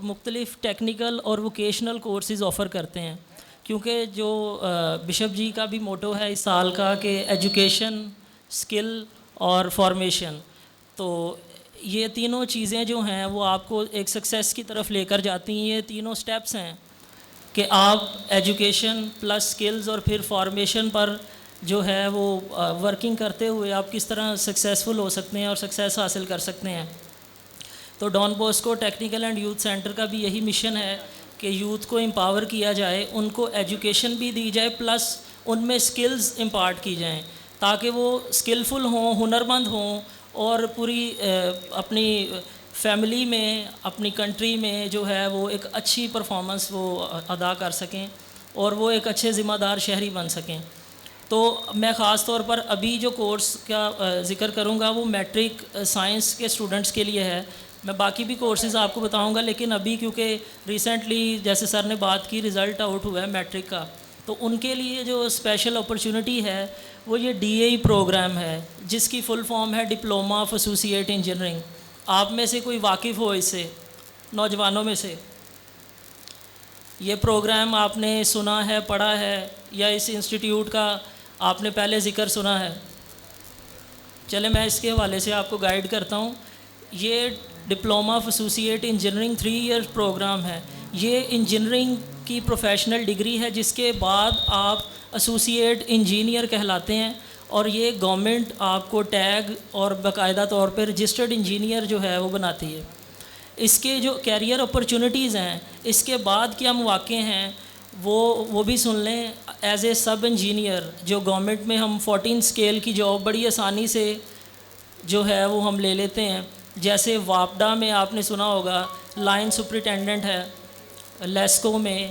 مختلف ٹیکنیکل اور ووکیشنل کورسز آفر کرتے ہیں, کیونکہ جو بشپ جی کا بھی موٹو ہے اس سال کا کہ ایجوکیشن, اسکل اور فارمیشن. تو یہ تینوں چیزیں جو ہیں وہ آپ کو ایک سکسیس کی طرف لے کر جاتی ہیں. یہ تینوں سٹیپس ہیں کہ آپ ایجوکیشن پلس سکلز اور پھر فارمیشن پر جو ہے وہ ورکنگ کرتے ہوئے آپ کس طرح سکسیزفل ہو سکتے ہیں اور سکسیس حاصل کر سکتے ہیں. تو Don Bosco technical and youth centre کا بھی یہی مشن ہے کہ یوتھ کو امپاور کیا جائے, ان کو ایجوکیشن بھی دی جائے پلس ان میں سکلز امپارٹ کی جائیں تاکہ وہ اسکلفل ہوں, ہنرمند ہوں, اور پوری اپنی فیملی میں, اپنی کنٹری میں جو ہے وہ ایک اچھی پرفارمنس وہ ادا کر سکیں اور وہ ایک اچھے ذمہ دار شہری بن سکیں. تو میں خاص طور پر ابھی جو کورس کا ذکر کروں گا وہ میٹرک سائنس کے اسٹوڈنٹس کے لیے ہے. میں باقی بھی کورسز آپ کو بتاؤں گا, لیکن ابھی کیونکہ ریسنٹلی جیسے سر نے بات کی رزلٹ آؤٹ ہوا ہے میٹرک کا, تو ان کے لیے جو اسپیشل اپرچونٹی ہے وہ یہ DAE پروگرام ہے, جس کی فل فارم ہے ڈپلوما آف ایسوسیٹ انجینئرنگ. آپ میں سے کوئی واقف ہو اس سے, نوجوانوں میں سے؟ یہ پروگرام آپ نے سنا ہے, پڑھا ہے, یا اس انسٹیٹیوٹ کا آپ نے پہلے ذکر سنا ہے؟ چلے میں اس کے حوالے سے آپ کو گائیڈ کرتا ہوں. یہ diploma of associate engineering 3 year programme ہے. یہ انجینئرنگ کی پروفیشنل ڈگری ہے جس کے بعد آپ ایسوسیٹ انجینئر کہلاتے ہیں, اور یہ گورنمنٹ آپ کو ٹیگ اور باقاعدہ طور پہ رجسٹرڈ انجینئر جو ہے وہ بناتی ہے. اس کے جو کیریئر اپرچونٹیز ہیں, اس کے بعد کیا مواقع ہیں وہ بھی سن لیں. ایز اے سب انجینئر جو گورنمنٹ میں ہم 14 اسکیل کی جاب بڑی آسانی سے جو ہے وہ ہم لے لیتے ہیں. جیسے واپڈا میں آپ نے سنا ہوگا لائن سپرنٹینڈنٹ ہے, لیسکو میں,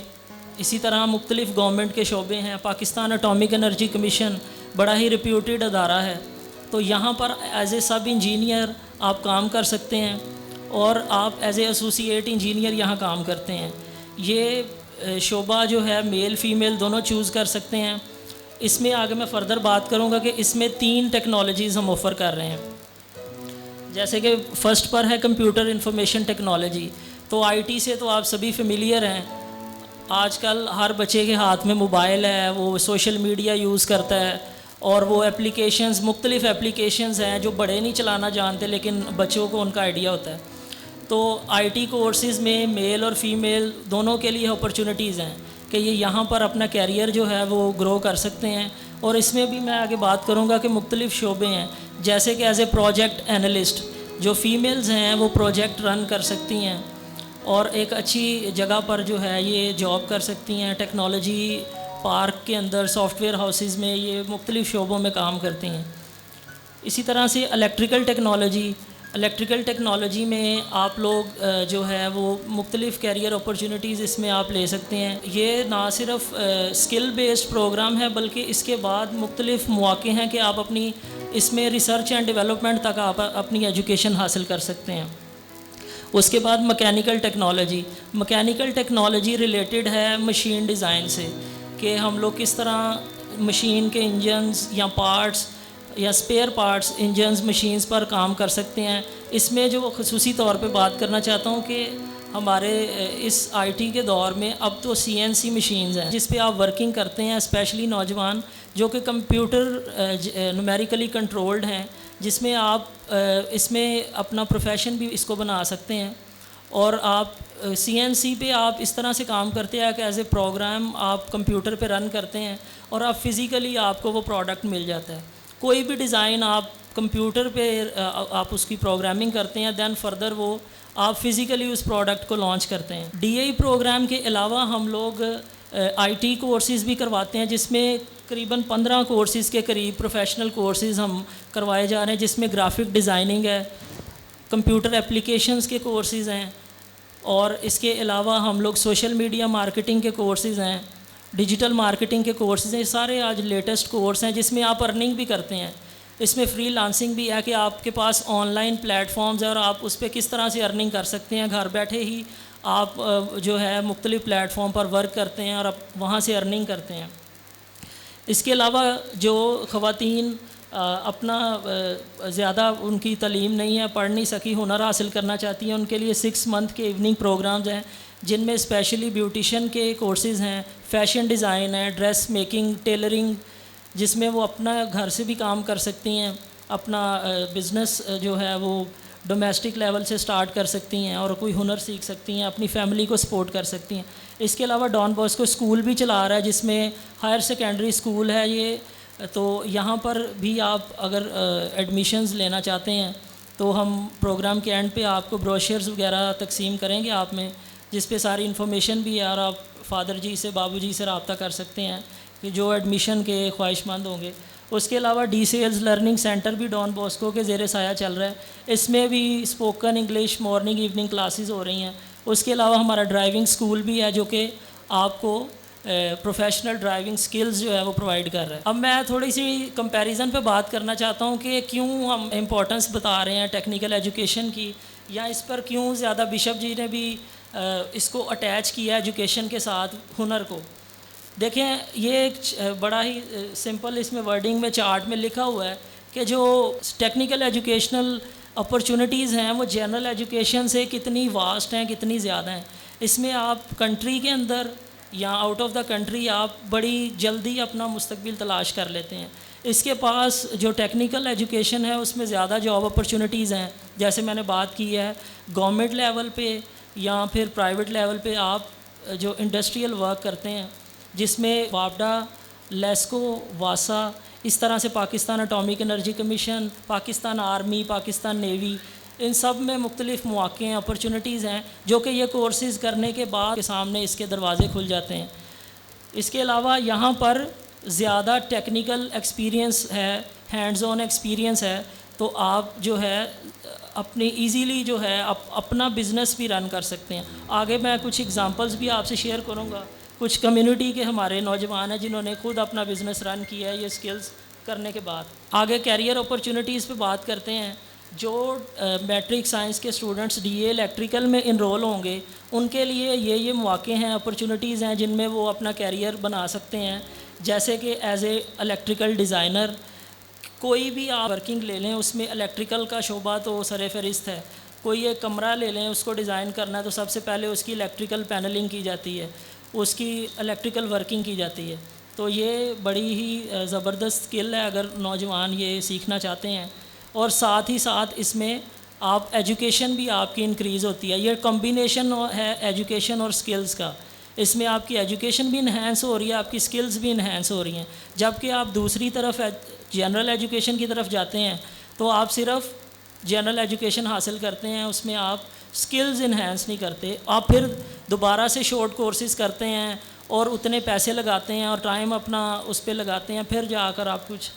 اسی طرح مختلف گورنمنٹ کے شعبے ہیں. پاکستان اٹامک انرجی کمیشن بڑا ہی ریپیوٹیڈ ادارہ ہے. تو یہاں پر ایز اے سب انجینئر آپ کام کر سکتے ہیں, اور آپ ایز اے ایسوسیٹ انجینئر یہاں کام کرتے ہیں. یہ شعبہ جو ہے میل فیمیل دونوں چوز کر سکتے ہیں. اس میں آگے میں فردر بات کروں گا کہ اس میں 3 ٹیکنالوجیز ہم آفر کر رہے ہیں. جیسے کہ فرسٹ پر ہے کمپیوٹر انفارمیشن ٹیکنالوجی. تو IT سے تو آپ سبھی فیملیئر ہیں. آج کل ہر بچے کے ہاتھ میں موبائل ہے, وہ سوشل میڈیا یوز کرتا ہے, اور وہ اپلیکیشنز مختلف اپلیکیشنز ہیں جو بڑے نہیں چلانا جانتے لیکن بچوں کو ان کا آئیڈیا ہوتا ہے. تو IT کورسز میں میل اور فیمیل دونوں کے لیے اپرچونٹیز ہیں کہ یہ یہاں پر اپنا کیریئر جو ہے وہ گرو کر سکتے ہیں. اور اس میں بھی میں آگے بات کروں گا کہ مختلف شعبے ہیں, جیسے کہ ایز اے پروجیکٹ اینالسٹ جو فیمیلز ہیں وہ پروجیکٹ رن کر سکتی ہیں, اور ایک اچھی جگہ پر جو ہے یہ جاب کر سکتی ہیں. ٹیکنالوجی پارک کے اندر, سافٹ ویئر ہاؤسز میں یہ مختلف شعبوں میں کام کرتی ہیں. اسی طرح سے الیکٹریکل ٹیکنالوجی میں آپ لوگ جو ہے وہ مختلف کیریئر اپرچونٹیز اس میں آپ لے سکتے ہیں. یہ نہ صرف اسکل بیسڈ پروگرام ہے بلکہ اس کے بعد مختلف مواقع ہیں کہ آپ اپنی اس میں ریسرچ اینڈ ڈیولپمنٹ تک آپ اپنی ایجوکیشن حاصل کر سکتے ہیں. اس کے بعد مکینیکل ٹیکنالوجی ریلیٹڈ ہے مشین ڈیزائن سے, کہ ہم لوگ کس طرح مشین کے انجنز یا پارٹس یا اسپیئر پارٹس انجنز مشینز پر کام کر سکتے ہیں. اس میں جو خصوصی طور پہ بات کرنا چاہتا ہوں کہ ہمارے اس IT کے دور میں اب تو CNC مشینز ہیں جس پہ آپ ورکنگ کرتے ہیں, اسپیشلی نوجوان جو کہ کمپیوٹر نومیریکلی کنٹرولڈ ہیں, جس میں آپ اس میں اپنا پروفیشن بھی اس کو بنا سکتے ہیں. اور آپ CNC پہ آپ اس طرح سے کام کرتے ہیں کہ ایز اے پروگرام آپ کمپیوٹر پہ رن کرتے ہیں اور آپ فزیکلی آپ کو وہ پروڈکٹ مل جاتا ہے. کوئی بھی ڈیزائن آپ کمپیوٹر پہ آپ اس کی پروگرامنگ کرتے ہیں, دین فردر وہ آپ فزیکلی اس پروڈکٹ کو لانچ کرتے ہیں. DAE پروگرام کے علاوہ ہم لوگ IT کورسز بھی کرواتے ہیں, جس میں قریباً 15 کورسز کے قریب پروفیشنل کورسز ہم کروائے جا رہے ہیں, جس میں گرافک ڈیزائننگ ہے, کمپیوٹر اپلیکیشنز کے کورسز ہیں, اور اس کے علاوہ ہم لوگ سوشل میڈیا مارکیٹنگ کے کورسز ہیں, ڈیجیٹل مارکیٹنگ کے کورسز ہیں. یہ سارے آج لیٹسٹ کورس ہیں جس میں آپ ارننگ بھی کرتے ہیں. اس میں فری لانسنگ بھی ہے کہ آپ کے پاس آن لائن پلیٹ فارمز ہیں اور آپ اس پہ کس طرح سے ارننگ کر سکتے ہیں. گھر بیٹھے ہی آپ جو ہے مختلف پلیٹ فارم پر ورک کرتے ہیں اور آپ وہاں سے ارننگ کرتے ہیں. اس کے علاوہ جو خواتین اپنا زیادہ ان کی تعلیم نہیں ہے, پڑھ نہیں سکی, ہنر حاصل کرنا چاہتی ہیں, ان کے لیے 6 منتھ کے ایوننگ پروگرامز ہیں جن میں اسپیشلی بیوٹیشین کے کورسز ہیں, فیشن ڈیزائن ہے, ڈریس میکنگ, ٹیلرنگ, جس میں وہ اپنا گھر سے بھی کام کر سکتی ہیں, اپنا بزنس جو ہے وہ ڈومیسٹک لیول سے سٹارٹ کر سکتی ہیں اور کوئی ہنر سیکھ سکتی ہیں, اپنی فیملی کو سپورٹ کر سکتی ہیں. اس کے علاوہ ڈان باسکو اسکول بھی چلا رہا ہے جس میں ہائر سیکنڈری اسکول ہے یہ, تو یہاں پر بھی آپ اگر ایڈمیشنز لینا چاہتے ہیں تو ہم پروگرام کے اینڈ پہ آپ کو بروشرز وغیرہ تقسیم کریں گے آپ میں, جس پہ ساری انفارمیشن بھی ہے, اور آپ فادر جی سے, بابو جی سے رابطہ کر سکتے ہیں کہ جو ایڈمیشن کے خواہش مند ہوں گے. اس کے علاوہ ڈی سیلز لرننگ سینٹر بھی ڈان باسکو کے زیر سایہ چل رہا ہے, اس میں بھی spoken English morning evening classes ہو رہی ہیں. اس کے علاوہ ہمارا ڈرائیونگ اسکول بھی ہے جو کہ آپ کو پروفیشنل ڈرائیونگ سکلز جو ہے وہ پرووائڈ کر رہا ہے. اب میں تھوڑی سی کمپیریزن پہ بات کرنا چاہتا ہوں کہ کیوں ہم امپورٹنس بتا رہے ہیں ٹیکنیکل ایجوکیشن کی, یا اس پر کیوں زیادہ بشپ جی نے بھی اس کو اٹیچ کیا ایجوکیشن کے ساتھ ہنر کو. دیکھیں یہ ایک بڑا ہی سمپل اس میں ورڈنگ میں چارٹ میں لکھا ہوا ہے کہ جو ٹیکنیکل ایجوکیشنل اپرچونیٹیز ہیں وہ جنرل ایجوکیشن سے کتنی واسٹ ہیں, کتنی زیادہ ہیں. اس میں آپ کنٹری کے اندر یا آؤٹ آف دا کنٹری آپ بڑی جلدی اپنا مستقبل تلاش کر لیتے ہیں. اس کے پاس جو ٹیکنیکل ایجوکیشن ہے اس میں زیادہ جاب اپرچونیٹیز ہیں. جیسے میں نے بات کی ہے گورنمنٹ لیول پہ یا پھر پرائیویٹ لیول پہ آپ جو انڈسٹریل ورک کرتے ہیں جس میں واپڈا, لیسکو, واسا, اس طرح سے Pakistan atomic energy commission, Pakistan army, Pakistan navy, ان سب میں مختلف مواقع ہیں, اپرچونیٹیز ہیں جو کہ یہ کورسز کرنے کے بعد کے سامنے اس کے دروازے کھل جاتے ہیں. اس کے علاوہ یہاں پر زیادہ ٹیکنیکل ایکسپیرینس ہے, ہینڈز آن ایکسپیرینس ہے, تو آپ جو ہے اپنی ایزیلی جو ہے اپنا بزنس بھی رن کر سکتے ہیں. آگے میں کچھ ایگزامپلس بھی آپ سے شیئر کروں گا. کچھ کمیونٹی کے ہمارے نوجوان ہیں جنہوں نے خود اپنا بزنس رن کیا ہے یہ سکلز کرنے کے بعد. آگے کیریئر اپرچونیٹیز پہ بات کرتے ہیں. جو میٹرک سائنس کے اسٹوڈنٹس ڈی اے الیکٹریکل میں انرول ہوں گے ان کے لیے یہ مواقع ہیں, اپرچونیٹیز ہیں جن میں وہ اپنا کیریئر بنا سکتے ہیں. جیسے کہ ایز اے الیکٹریکل ڈیزائنر کوئی بھی آپ ورکنگ لے لیں اس میں الیکٹریکل کا شعبہ تو سر فہرست ہے. کوئی ایک کمرہ لے لیں اس کو ڈیزائن کرنا ہے تو سب سے پہلے اس کی الیکٹریکل پینلنگ کی جاتی ہے, اس کی الیکٹریکل ورکنگ کی جاتی ہے. تو یہ بڑی ہی زبردست اسکل ہے اگر نوجوان یہ سیکھنا چاہتے ہیں. اور ساتھ ہی ساتھ اس میں آپ ایجوکیشن بھی آپ کی انکریز ہوتی ہے. یہ کمبینیشن ہے ایجوکیشن اور سکلز کا. اس میں آپ کی ایجوکیشن بھی انہینس ہو رہی ہے, آپ کی سکلز بھی انہینس ہو رہی ہیں. جبکہ آپ دوسری طرف جنرل ایجوکیشن کی طرف جاتے ہیں تو آپ صرف جنرل ایجوکیشن حاصل کرتے ہیں, اس میں آپ سکلز انہینس نہیں کرتے. آپ پھر دوبارہ سے شارٹ کورسز کرتے ہیں اور اتنے پیسے لگاتے ہیں اور ٹائم اپنا اس پہ لگاتے ہیں, پھر جا کر آپ کچھ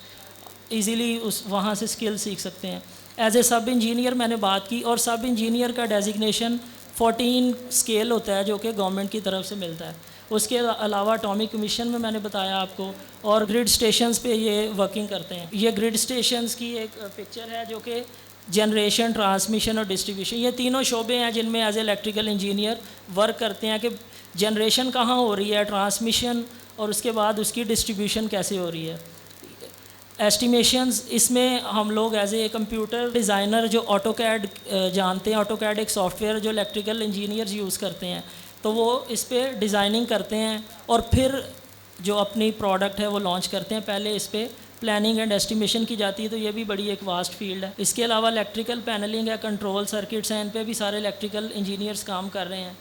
ایزیلی وہاں سے سکل سیکھ سکتے ہیں. ایز اے سب انجینئر میں نے بات کی, اور سب انجینئر کا ڈیزگنیشن 14 اسکیل ہوتا ہے جو کہ گورنمنٹ کی طرف سے ملتا ہے. اس کے علاوہ اٹامک کمیشن میں نے بتایا آپ کو, اور گریڈ اسٹیشنز پہ یہ ورکنگ کرتے ہیں. یہ گریڈ اسٹیشنز کی ایک پکچر ہے جو کہ جنریشن, ٹرانسمیشن اور ڈسٹریبیوشن, یہ تینوں شعبے ہیں جن میں as a electrical engineer work کرتے ہیں کہ جنریشن کہاں ہو رہی ہے, ٹرانسمیشن, اور اس کے بعد اس کی ڈسٹریبیوشن کیسے ہو رہی ہے. ایسٹیمیشنز, اس میں ہم لوگ ایز اے کمپیوٹر ڈیزائنر جو آٹو کیڈ جانتے ہیں, آٹو کیڈ ایک سافٹ ویئر جو الیکٹریکل انجینئرز یوز کرتے ہیں, تو وہ اس پہ ڈیزائننگ کرتے ہیں اور پھر جو اپنی پروڈکٹ ہے وہ لانچ کرتے ہیں. پہلے اس پہ پلاننگ اینڈ ایسٹیمیشن کی جاتی ہے, تو یہ بھی بڑی ایک واسٹ فیلڈ ہے. اس کے علاوہ الیکٹریکل پینلنگ ہے, کنٹرول سرکٹس ہیں, ان پہ بھی سارے الیکٹریکل انجینئرز کام کر رہے ہیں.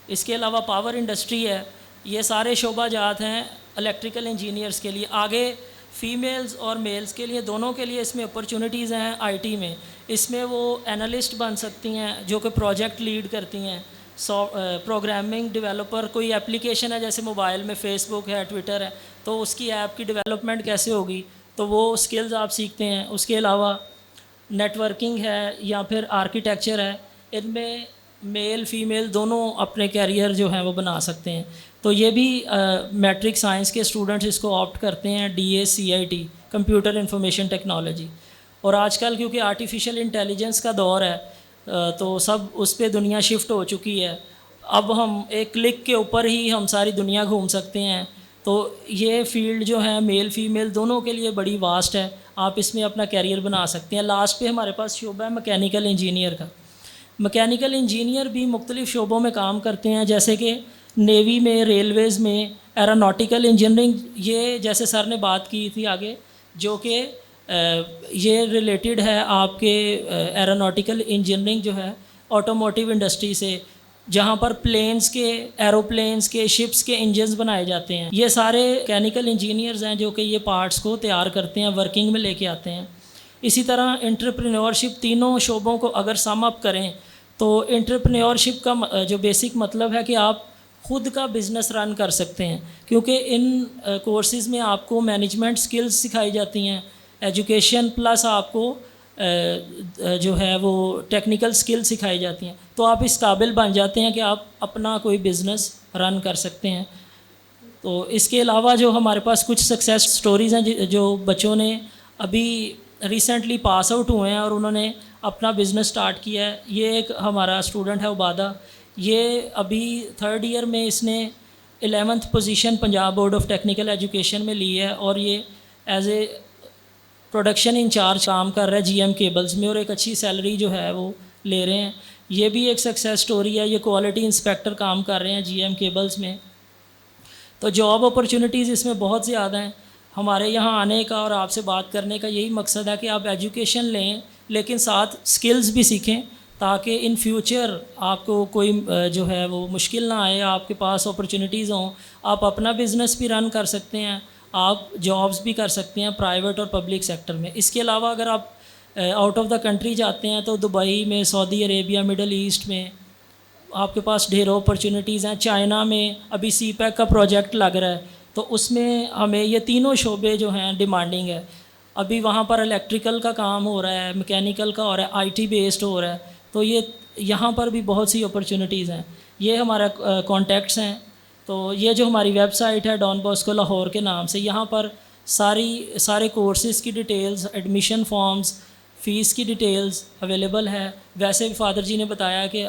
اس کے علاوہ پاور انڈسٹری ہے. یہ سارے شعبہ جات ہیں الیکٹریکل انجینئرز کے لیے. آگے فیمیلز اور میلز کے لیے دونوں کے لیے اس میں اپرچونیٹیز ہیں. آئی ٹی میں اس میں وہ انالسٹ بن سکتی ہیں جو کہ پروجیکٹ لیڈ کرتی ہیں, پروگرامنگ ڈیولپر, کوئی اپلیکیشن ہے جیسے موبائل میں فیس بک ہے, ٹویٹر ہے, تو اس کی ایپ کی ڈیولپمنٹ کیسے ہوگی, تو وہ سکلز آپ سیکھتے ہیں. اس کے علاوہ نیٹ ورکنگ ہے یا پھر آرکیٹیکچر ہے, ان میں میل فیمیل دونوں اپنے کیریئر جو ہیں وہ بنا سکتے ہیں. تو یہ بھی میٹرک سائنس کے اسٹوڈنٹس اس کو آپٹ کرتے ہیں, D A C I T, computer information technology. اور آج کل کیونکہ آرٹیفیشیل انٹیلیجنس کا دور ہے تو سب اس پہ دنیا شفٹ ہو چکی ہے. اب ہم ایک کلک کے اوپر ہی ہم ساری دنیا گھوم سکتے ہیں. تو یہ فیلڈ جو ہے میل فیمیل دونوں کے لیے بڑی واسٹ ہے, آپ اس میں اپنا کیریئر بنا سکتے ہیں. لاسٹ پہ ہمارے پاس شعبہ ہے میکینیکل انجینئر کا. میکینیکل انجینئر بھی مختلف شعبوں میں کام کرتے ہیں, جیسے کہ نیوی میں, ریلویز میں, ایروناٹیکل انجینئرنگ, یہ جیسے سر نے بات کی تھی آگے, جو کہ یہ ریلیٹڈ ہے آپ کے ایروناٹیکل انجینئرنگ جو ہے آٹوموٹیو انڈسٹری سے, جہاں پر پلینز کے, ایروپلینز کے, شپس کے انجنز بنائے جاتے ہیں. یہ سارے میکینیکل انجینئرز ہیں جو کہ یہ پارٹس کو تیار کرتے ہیں, ورکنگ میں لے کے آتے ہیں. اسی طرح انٹرپرینیورشپ, تینوں شعبوں کو اگر سم اپ کریں تو انٹرپرینیورشپ کا جو بیسک مطلب ہے کہ آپ خود کا بزنس رن کر سکتے ہیں, کیونکہ ان کورسز میں آپ کو مینجمنٹ سکلز سکھائی جاتی ہیں, ایجوکیشن پلس آپ کو جو ہے وہ ٹیکنیکل سکل سکھائی جاتی ہیں، تو آپ اس قابل بن جاتے ہیں کہ آپ اپنا کوئی بزنس رن کر سکتے ہیں. تو اس کے علاوہ جو ہمارے پاس کچھ سکسیس سٹوریز ہیں جو بچوں نے ابھی ریسنٹلی پاس آؤٹ ہوئے ہیں اور انہوں نے اپنا بزنس سٹارٹ کیا ہے. یہ ایک ہمارا اسٹوڈنٹ ہے عبادہ، یہ ابھی 3rd ایئر میں اس نے 11th position Punjab board of technical education میں لی ہے، اور یہ ایز اے پروڈکشن انچارج کام کر رہا ہے جی ایم کیبلز میں، اور ایک اچھی سیلری جو ہے وہ لے رہے ہیں. یہ بھی ایک سکسیس سٹوری ہے. یہ کوالٹی انسپیکٹر کام کر رہے ہیں جی ایم کیبلز میں. تو جاب اپرچونیٹیز اس میں بہت زیادہ ہیں. ہمارے یہاں آنے کا اور آپ سے بات کرنے کا یہی مقصد ہے کہ آپ ایجوکیشن لیں لیکن ساتھ سکلز بھی سیکھیں، تاکہ ان فیوچر آپ کو کوئی جو ہے وہ مشکل نہ آئے، آپ کے پاس اپرچونیٹیز ہوں، آپ اپنا بزنس بھی رن کر سکتے ہیں، آپ جابز بھی کر سکتے ہیں پرائیویٹ اور پبلک سیکٹر میں. اس کے علاوہ اگر آپ آؤٹ آف دا کنٹری جاتے ہیں تو دبئی میں، سعودی عربیہ، مڈل ایسٹ میں آپ کے پاس ڈھیروں اپرچونیٹیز ہیں. چائنا میں ابھی سی پیک کا پروجیکٹ لگ رہا ہے، تو اس میں ہمیں یہ تینوں شعبے جو ہیں ڈیمانڈنگ ہے. ابھی وہاں پر الیکٹریکل کا کام ہو رہا ہے، میکینیکل کا ہو رہا ہے، آئی ٹی بیسڈ ہو رہا ہے. تو یہ یہاں پر بھی بہت سی اپرچونیٹیز ہیں. یہ ہمارا کانٹیکٹس ہیں. تو یہ جو ہماری ویب سائٹ ہے ڈان باسکو لاہور کے نام سے، یہاں پر سارے کورسز کی ڈیٹیلز، ایڈمیشن فارمز، فیس کی ڈیٹیلز اویلیبل ہے. ویسے بھی فادر جی نے بتایا کہ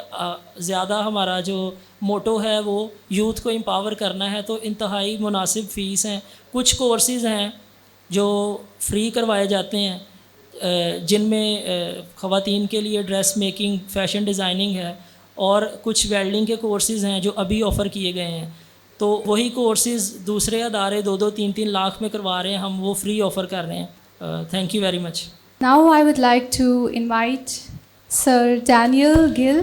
زیادہ ہمارا جو موٹو ہے وہ یوتھ کو امپاور کرنا ہے، تو انتہائی مناسب فیس ہیں. کچھ کورسز ہیں جو فری کروائے جاتے ہیں، جن میں خواتین کے لیے ڈریس میکنگ، فیشن ڈیزائننگ ہے، اور کچھ ویلڈنگ کے کورسز ہیں جو ابھی آفر کیے گئے ہیں. تو وہی کورسز دوسرے ادارے 2-3 لاکھ میں کروا رہے ہیں، ہم وہ فری آفر کر رہے ہیں. Thank you very much. Now I would like to invite Sir Daniel Gill,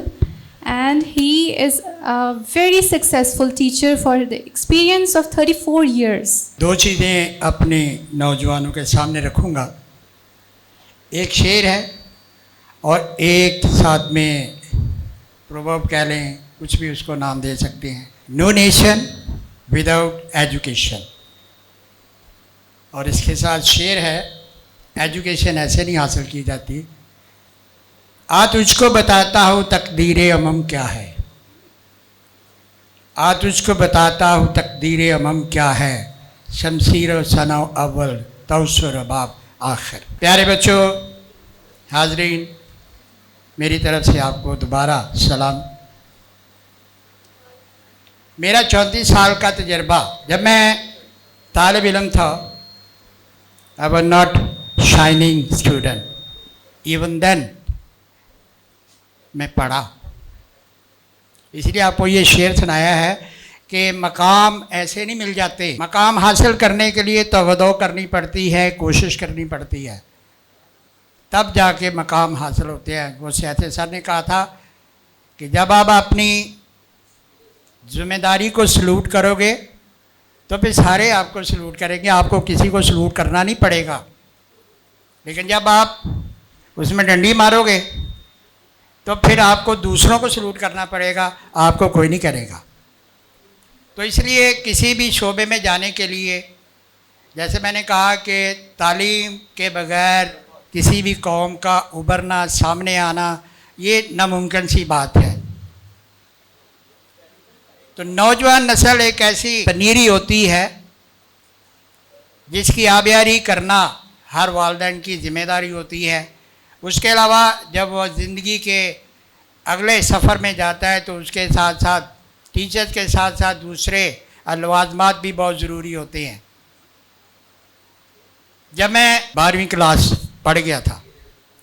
and he is a very successful teacher for the experience of 34 years. دو چیزیں اپنے نوجوانوں کے سامنے رکھوں گا. ایک شعر ہے اور ایک ساتھ میں پروورب کہہ لیں، کچھ بھی اس کو نام دے سکتے ہیں. No nation without education. اور اس کے ساتھ شعر ہے، ایجوکیشن ایسے نہیں حاصل کی جاتی. تجھ کو بتاتا ہوں تقدیر امم کیا ہے، تجھ کو بتاتا ہوں تقدیر امم کیا ہے، شمشیر و ثنا اول طوس و رباب آخر. پیارے بچوں، حاضرین، میری طرف سے آپ کو دوبارہ سلام. میرا 34 سال کا تجربہ. جب میں طالب علم تھا، I was not shining student. Even then میں پڑھا. اس لیے آپ کو یہ شعر سنایا ہے کہ مقام ایسے نہیں مل جاتے. مقام حاصل کرنے کے لیے توغدو کرنی پڑتی ہے، کوشش کرنی پڑتی ہے، تب جا کے مقام حاصل ہوتے ہیں. وہ سیاسی سر نے کہا تھا کہ جب آپ اپنی ذمہ داری کو سلوٹ کرو گے تو پھر سارے آپ کو سلوٹ کریں گے، آپ کو کسی کو سلوٹ کرنا نہیں پڑے گا. لیکن جب آپ اس میں ڈنڈی مارو گے تو پھر آپ کو دوسروں کو سلوٹ کرنا پڑے گا، آپ کو کوئی نہیں کرے گا. تو اس لیے کسی بھی شعبے میں جانے کے لیے، جیسے میں نے کہا کہ تعلیم کے بغیر کسی بھی قوم کا ابھرنا، سامنے آنا، یہ ناممکن سی بات ہے. تو نوجوان نسل ایک ایسی پنیری ہوتی ہے جس کی آبیاری کرنا ہر والدین کی ذمہ داری ہوتی ہے. اس کے علاوہ جب وہ زندگی کے اگلے سفر میں جاتا ہے تو اس کے ساتھ ساتھ ٹیچرز کے ساتھ ساتھ دوسرے لوازمات بھی بہت ضروری ہوتے ہیں. جب میں 12ویں کلاس پڑھ گیا تھا،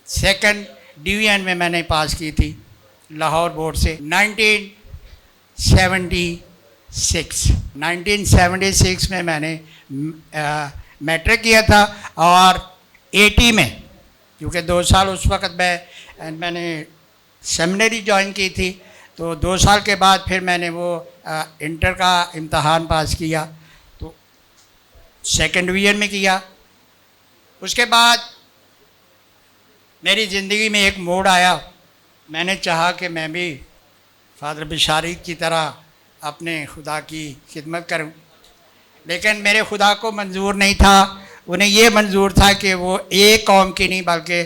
2nd ڈویژن میں نے پاس کی تھی لاہور بورڈ سے 1976 میں نے میٹرک کیا تھا. اور 80 میں، کیونکہ 2 سال اس وقت میں نے سیمنری جوائن کی تھی، تو 2 سال کے بعد پھر میں نے وہ انٹر کا امتحان پاس کیا، تو 2nd ڈویژن میں کیا. اس کے بعد میری زندگی میں ایک موڑ آیا. میں نے چاہا کہ میں بھی فادر بشاری کی طرح اپنے خدا کی خدمت کروں، لیکن میرے خدا کو منظور نہیں تھا. انہیں یہ منظور تھا کہ وہ ایک قوم کی نہیں بلکہ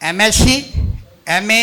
MSc, MA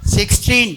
16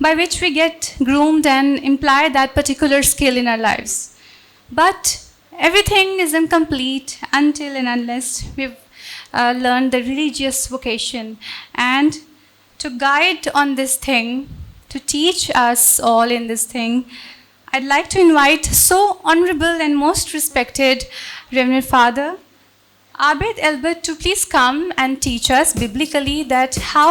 by which we get groomed and imply that particular skill in our lives. But everything is incomplete until and unless we've learned the religious vocation. And to guide on this thing, to teach us all in this thing, I'd like to invite so honorable and most respected Reverend Father Abed Albert to please come and teach us biblically that how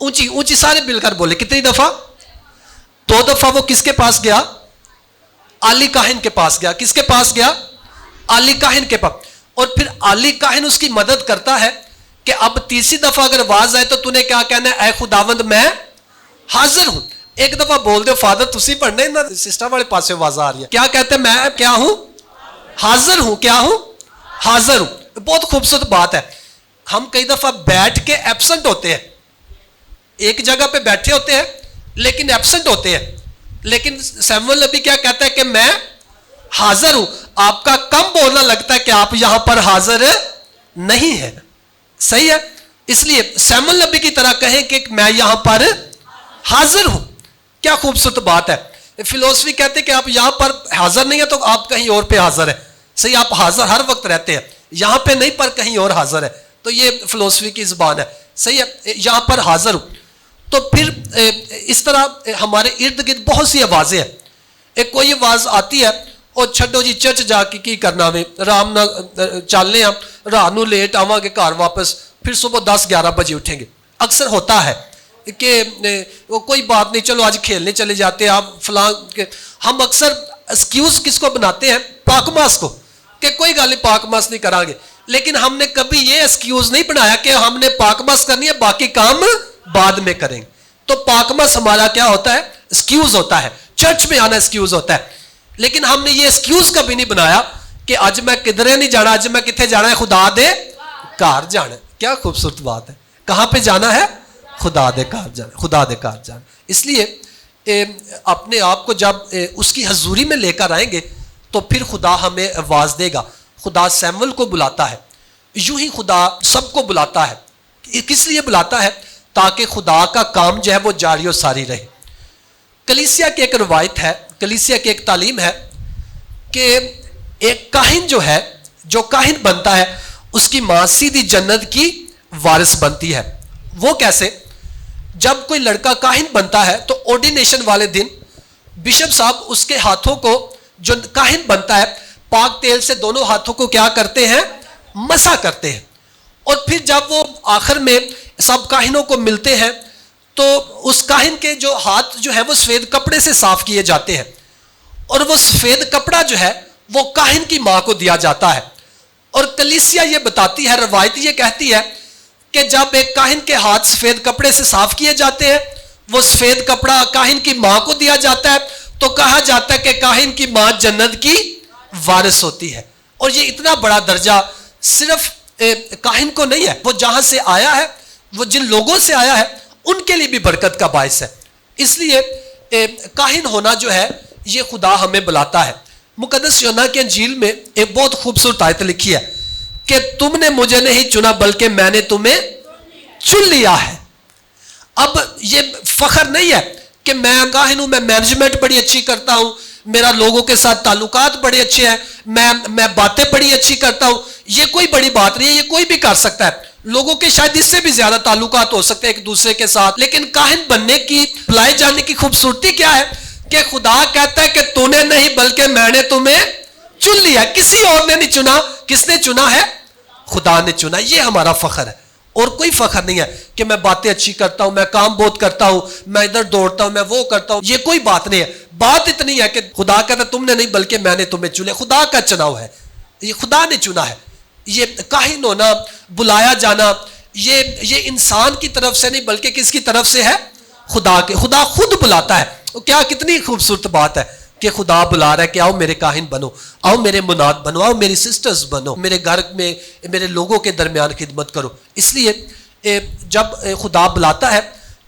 اونچی اونچی سارے مل کر بولے. کتنی دفعہ؟ 2 دفعہ. وہ کس کے پاس گیا؟ عالی کاہن کے پاس گیا. کس کے پاس گیا؟ عالی کاہن کے پاس. اور پھر عالی کاہن اس کی مدد کرتا ہے کہ اب تیسری دفعہ اگر آواز آئے تو تو نے کیا کہنا ہے؟ اے خداوند میں حاضر ہوں. ایک دفعہ بول دے فادر تسی پڑھنے نا, سسٹر والے پاس سے آواز آ رہی ہے. کیا کہتے ہیں؟ میں کیا ہوں؟ حاضر ہوں. کیا ہوں؟ حاضر ہوں. بہت خوبصورت بات ہے. ہم کئی دفعہ بیٹھ کے ایبسنٹ ہوتے ہیں, ایک جگہ پہ بیٹھے ہوتے ہیں لیکن ایبسنٹ ہوتے ہیں. لیکن سیموئیل نبی کیا کہتا ہے کہ میں حاضر ہوں. آپ کا کم بولنا لگتا ہے کہ آپ یہاں پر حاضر نہیں ہیں. صحیح ہے. اس لیے سیموئیل نبی کی طرح کہیں کہ میں یہاں پر حاضر ہوں. کیا خوبصورت بات ہے. فلسفی کہتے ہیں کہ آپ یہاں پر حاضر نہیں ہیں تو آپ کہیں اور پہ حاضر ہیں. صحیح, آپ حاضر ہر وقت رہتے ہیں, یہاں پہ نہیں پر کہیں اور حاضر ہے. تو یہ فلسفی کی زبان ہے. صحیح ہے, یہاں پر حاضر ہوں. تو پھر اس طرح ہمارے ارد گرد بہت سی آوازیں ہیں. ایک کوئی آواز آتی ہے اور چھڈو جی چرچ جا کے کی کرنا میں آرام نہ چلنے ہم رات نو لیٹ آواں گے گھر واپس, پھر صبح 10-11 بجے اٹھیں گے. اکثر ہوتا ہے کہ وہ کوئی بات نہیں, چلو آج کھیلنے چلے جاتے ہیں آپ فلاں. ہم اکثر ایکسکیوز کس کو بناتے ہیں؟ پاک ماس کو, کہ کوئی گل نہیں پاک ماس نہیں کریں گے. لیکن ہم نے کبھی یہ ایکسکیوز نہیں بنایا کہ ہم نے پاک ماس کرنی ہے, باقی کام بعد میں کریں گے. تو پاک ماس ہمارا کیا ہوتا ہے؟ ایکسکیوز ہوتا ہے. چرچ میں آنا ایکسکیوز ہوتا ہے. لیکن ہم نے یہ ایکسکیوز کبھی نہیں بنایا کہ آج میں کدھرے نہیں جانا, آج میں کتنے جانا ہے؟ خدا دے گھر جانا ہے. کیا خوبصورت بات ہے. کہاں پہ جانا ہے؟ خدا دے گھر جانا, خدا دے گھر جانا. اس لیے اپنے آپ کو جب اس کی حضوری میں لے کر آئیں گے تو پھر خدا ہمیں آواز دے گا. خدا سیموئیل کو بلاتا ہے, یوں ہی خدا سب کو بلاتا ہے. کس لیے بلاتا ہے؟ تاکہ خدا کا کام جو ہے وہ جاری و ساری رہے. کلیسیا کی ایک روایت ہے, کلیسیا کی ایک تعلیم ہے کہ ایک کاہن جو ہے, جو کاہن بنتا ہے اس کی ماں سیدھی جنت کی وارث بنتی ہے. وہ کیسے؟ جب کوئی لڑکا کاہن بنتا ہے تو آرڈینیشن والے دن بشپ صاحب اس کے ہاتھوں کو, جو کاہن بنتا ہے, پاک تیل سے دونوں ہاتھوں کو کیا کرتے ہیں؟ مسح کرتے ہیں. اور پھر جب وہ آخر میں سب کاہنوں کو ملتے ہیں تو اس کاہن کے جو ہاتھ جو ہے وہ سفید کپڑے سے صاف کیے جاتے ہیں, اور وہ سفید کپڑا جو ہے وہ کاہن کی ماں کو دیا جاتا ہے. اور کلیسیا یہ بتاتی ہے, روایت یہ کہتی ہے کہ جب ایک کاہن کے ہاتھ سفید کپڑے سے صاف کیے جاتے ہیں, وہ سفید کپڑا کاہن کی ماں کو دیا جاتا ہے, تو کہا جاتا ہے کہ کاہن کی ماں جنت کی وارث ہوتی ہے. اور یہ اتنا بڑا درجہ صرف کاہن کو نہیں ہے, وہ جہاں سے آیا ہے, وہ جن لوگوں سے آیا ہے ان کے لیے بھی برکت کا باعث ہے. اس لیے کاہن ہونا جو ہے یہ خدا ہمیں بلاتا ہے. مقدس یوحنا کی انجیل میں ایک بہت خوبصورت آیت لکھی ہے کہ تم نے مجھے نہیں چنا بلکہ میں نے تمہیں چن لیا ہے. اب یہ فخر نہیں ہے کہ میں کاہن ہوں, میں مینجمنٹ بڑی اچھی کرتا ہوں, میرا لوگوں کے ساتھ تعلقات بڑے اچھے ہیں, میں باتیں بڑی اچھی کرتا ہوں. یہ کوئی بڑی بات نہیں ہے, یہ کوئی بھی کر سکتا ہے. لوگوں کے شاید اس سے بھی زیادہ تعلقات ہو سکتے ہیں ایک دوسرے کے ساتھ. لیکن کاہن بننے کی, بلائے جانے کی خوبصورتی کیا ہے کہ خدا کہتا ہے کہ تو نے نہیں بلکہ میں نے تمہیں چن لیا. کسی اور نے نہیں چنا. کس نے چنا ہے؟ خدا نے چنا. یہ ہمارا فخر ہے, اور کوئی فخر نہیں ہے کہ میں باتیں اچھی کرتا ہوں, میں کام بہت کرتا ہوں, میں ادھر دوڑتا ہوں, میں وہ کرتا ہوں. یہ کوئی بات نہیں ہے. بات اتنی ہے کہ خدا کہتا ہے تم نے نہیں بلکہ میں نے تمہیں چنا. خدا کا چناؤ ہے, یہ خدا نے چنا ہے. یہ کاہن ہونا, بلایا جانا, یہ انسان کی طرف سے نہیں بلکہ کس کی طرف سے ہے؟ خدا کے. خدا خود بلاتا ہے. کیا کتنی خوبصورت بات ہے کہ خدا بلا رہا ہے کہ آؤ میرے کاہن بنو, آؤ میرے مناد بنو, آؤ میری سسٹرز بنو, میرے گھر میں میرے لوگوں کے درمیان خدمت کرو. اس لیے جب خدا بلاتا ہے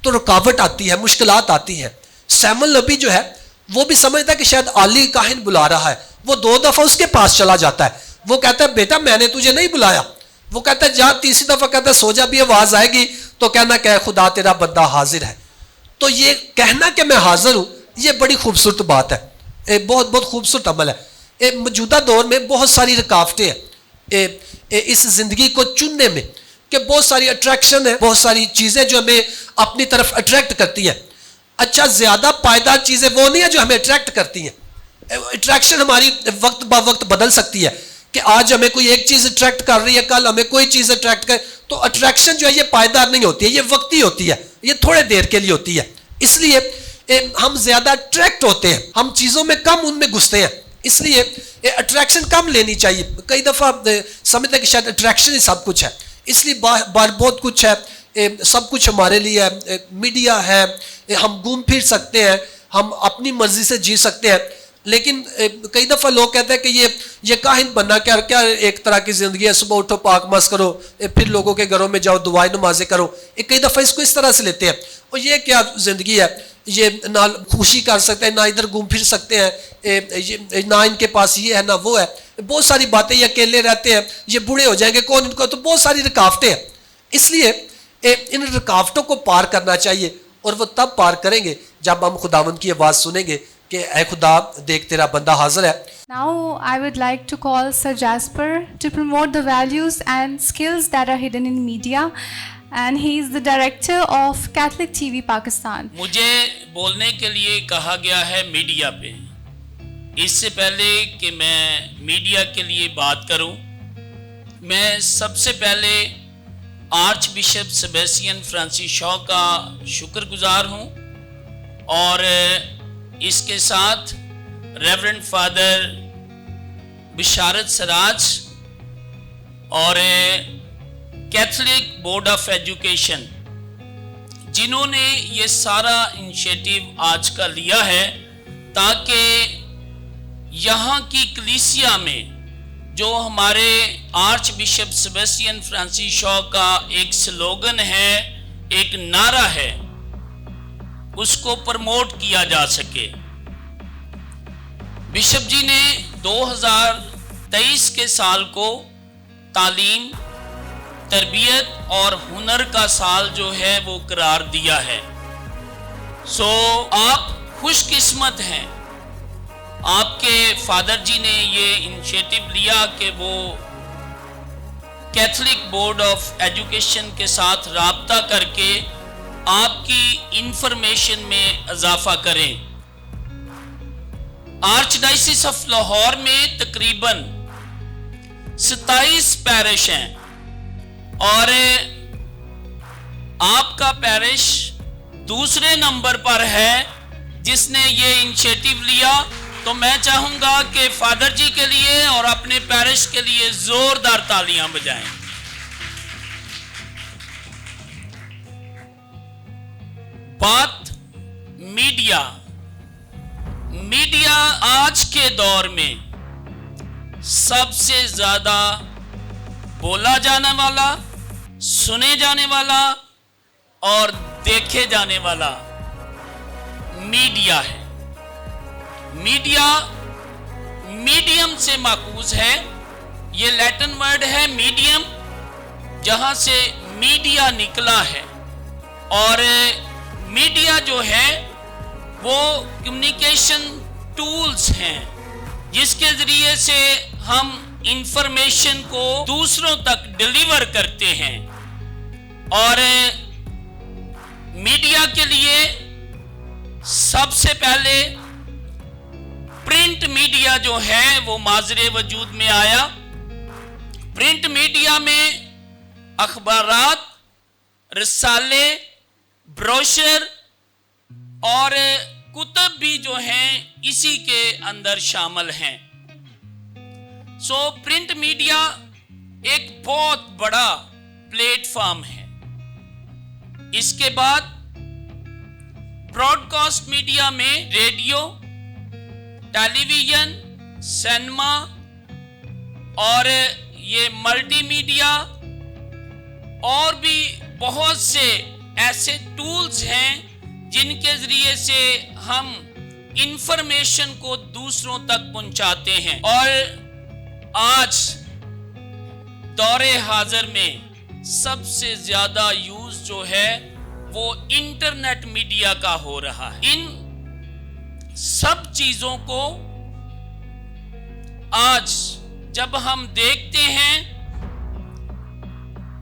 تو رکاوٹ آتی ہے, مشکلات آتی ہیں. سیموئیل نبی جو ہے وہ بھی سمجھتا ہے کہ شاید عالی کاہن بلا رہا ہے. وہ 2 دفعہ اس کے پاس چلا جاتا ہے. وہ کہتا ہے بیٹا میں نے تجھے نہیں بلایا. وہ کہتا ہے جا, تیسری دفعہ کہتا ہے سو جا, بھی آواز آئے گی تو کہنا کہ خدا تیرا بندہ حاضر ہے. تو یہ کہنا کہ میں حاضر ہوں یہ بڑی خوبصورت بات ہے, بہت بہت خوبصورت عمل ہے. موجودہ دور میں بہت ساری رکاوٹیں ہیں اس زندگی کو چننے میں, کہ بہت ساری اٹریکشن ہے, بہت ساری چیزیں جو ہمیں اپنی طرف اٹریکٹ کرتی ہیں. اچھا, زیادہ پائیدار چیزیں وہ نہیں ہیں جو ہمیں اٹریکٹ کرتی ہیں. اٹریکشن ہماری وقت با وقت بدل سکتی ہے کہ آج ہمیں کوئی ایک چیز اٹریکٹ کر رہی ہے, کل ہمیں کوئی چیز اٹریکٹ کر. تو اٹریکشن جو ہے یہ پائیدار نہیں ہوتی ہے, یہ وقتی ہوتی ہے. یہ تھوڑے دیر کے لیے ہوتی ہے. اس لیے ہم زیادہ اٹریکٹ ہوتے ہیں, ہم چیزوں میں کم ان میں گھستے ہیں, اس لیے اٹریکشن کم لینی چاہیے. کئی دفعہ سمجھتے ہیں کہ شاید اٹریکشن ہی سب کچھ ہے, اس لیے بہت کچھ ہے, سب کچھ ہمارے لیے ہے, میڈیا ہے, ہم گھوم پھر سکتے ہیں, ہم اپنی مرضی سے جی سکتے ہیں. لیکن کئی دفعہ لوگ کہتے ہیں کہ یہ کاہن بننا کیا ایک طرح کی زندگی ہے, صبح اٹھو پاک ماس کرو, پھر لوگوں کے گھروں میں جاؤ دعائیں نمازیں کرو. کئی دفعہ اس کو اس طرح سے لیتے ہیں, اور یہ کیا زندگی ہے, یہ نہ خوشی کر سکتے ہیں, نہ ادھر گھوم پھر سکتے ہیں, نہ ان کے پاس یہ ہے نہ وہ ہے, بہت ساری باتیں, یہ اکیلے رہتے ہیں, یہ بوڑھے ہو جائیں گے, کون ان کو, تو بہت ساری رکاوٹیں ہیں. اس لیے ان رکاوٹوں کو پار کرنا چاہیے, اور وہ تب پار کریں گے جب ہم خداوند کی آواز سنیں گے کہ اے خدا دیکھ تیرا بندہ حاضر ہے. Now I would like to call Sir Jasper to promote the values and skills that are hidden in media, and he is the director of Catholic TV Pakistan. مجھے بولنے کے لیے کہا گیا ہے میڈیا پہ. اس سے پہلے کہ میں میڈیا کے لیے بات کروں, میں سب سے پہلے آرچ بشپ سیباسٹین فرانسس شاہ کا شکر گزار ہوں, اور اس کے ساتھ ریورنڈ فادر بشارت سراج اور کیتھولک بورڈ آف ایجوکیشن, جنہوں نے یہ سارا انیشیٹو آج کا لیا ہے تاکہ یہاں کی کلیسیا میں جو ہمارے آرچ بشپ سیباسٹین فرانسس شاہ کا ایک سلوگن ہے, ایک نعرہ ہے, اس کو پروموٹ کیا جا سکے. بشپ جی نے 2023 کے سال کو تعلیم, تربیت اور ہنر کا سال جو ہے وہ قرار دیا ہے. سو آپ خوش قسمت ہیں, آپ کے فادر جی نے یہ انیشیٹو لیا کہ وہ کیتھولک بورڈ آف ایجوکیشن کے ساتھ رابطہ کر کے آپ کی انفارمیشن میں اضافہ کریں. آرچ ڈائسس آف لاہور میں تقریباً 27 پیرش ہیں, اور آپ کا پیرش دوسرے نمبر پر ہے جس نے یہ انیشیٹو لیا. تو میں چاہوں گا کہ فادر جی کے لیے اور اپنے پیرش کے لیے زوردار تالیاں بجائیں. بات میڈیا آج کے دور میں سب سے زیادہ بولا جانے والا, سنے جانے والا اور دیکھے جانے والا میڈیا ہے. میڈیا میڈیم سے ماخوذ ہے, یہ لیٹن ورڈ ہے میڈیم, جہاں سے میڈیا نکلا ہے. اور میڈیا جو ہے وہ کمیونیکیشن ٹولز ہیں جس کے ذریعے سے ہم انفارمیشن کو دوسروں تک ڈیلیور کرتے ہیں. اور میڈیا کے لیے سب سے پہلے پرنٹ میڈیا جو ہے وہ معاذر وجود میں آیا. پرنٹ میڈیا میں اخبارات, رسالے, بروشر اور کتب بھی جو ہیں اسی کے اندر شامل ہیں. سو پرنٹ میڈیا ایک بہت بڑا پلیٹ فارم ہے. اس کے بعد براڈ کاسٹ میڈیا میں ریڈیو, ٹیلی ویژن, سینما اور یہ ملٹی میڈیا اور بھی بہت سے ایسے ٹولز ہیں جن کے ذریعے سے ہم انفارمیشن کو دوسروں تک پہنچاتے ہیں. اور آج دور حاضر میں سب سے زیادہ یوز جو ہے وہ انٹرنیٹ میڈیا کا ہو رہا ہے. ان سب چیزوں کو آج جب ہم دیکھتے ہیں,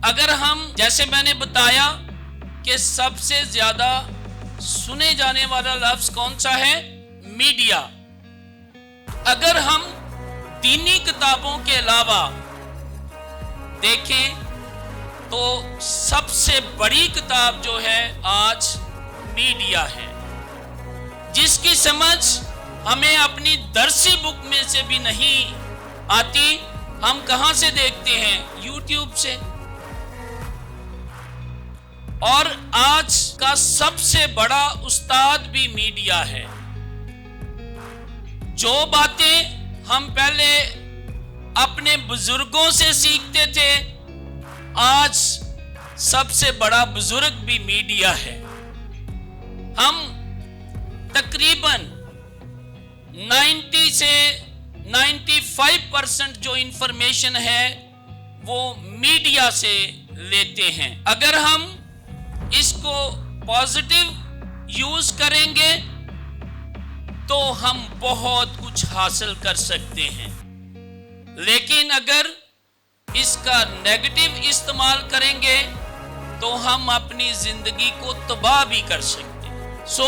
اگر ہم جیسے میں نے بتایا کہ سب سے زیادہ سنے جانے والا لفظ کون سا ہے, میڈیا. اگر ہم دینی کتابوں کے علاوہ دیکھیں تو سب سے بڑی کتاب جو ہے آج میڈیا ہے، جس کی سمجھ ہمیں اپنی درسی بک میں سے بھی نہیں آتی. ہم کہاں سے دیکھتے ہیں؟ یوٹیوب سے. اور آج کا سب سے بڑا استاد بھی میڈیا ہے. جو باتیں ہم پہلے اپنے بزرگوں سے سیکھتے تھے، آج سب سے بڑا بزرگ بھی میڈیا ہے. ہم تقریباً 90 سے 95% جو انفارمیشن ہے وہ میڈیا سے لیتے ہیں. اگر ہم اس کو پازیٹیو یوز کریں گے تو ہم بہت کچھ حاصل کر سکتے ہیں، لیکن اگر اس کا نیگیٹو استعمال کریں گے تو ہم اپنی زندگی کو تباہ بھی کر سکتے ہیں. سو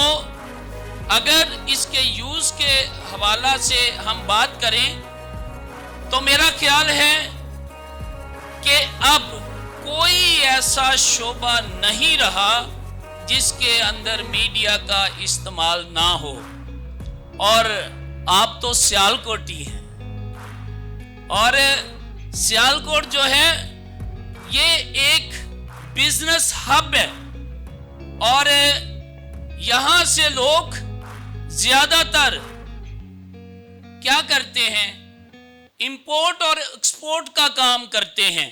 اگر اس کے یوز کے حوالہ سے ہم بات کریں تو میرا خیال ہے کہ اب کوئی ایسا شعبہ نہیں رہا جس کے اندر میڈیا کا استعمال نہ ہو. اور آپ تو سیالکوٹی ہیں، اور سیالکوٹ جو ہے یہ ایک بزنس ہب ہے، اور یہاں سے لوگ زیادہ تر کیا کرتے ہیں؟ امپورٹ اور ایکسپورٹ کا کام کرتے ہیں،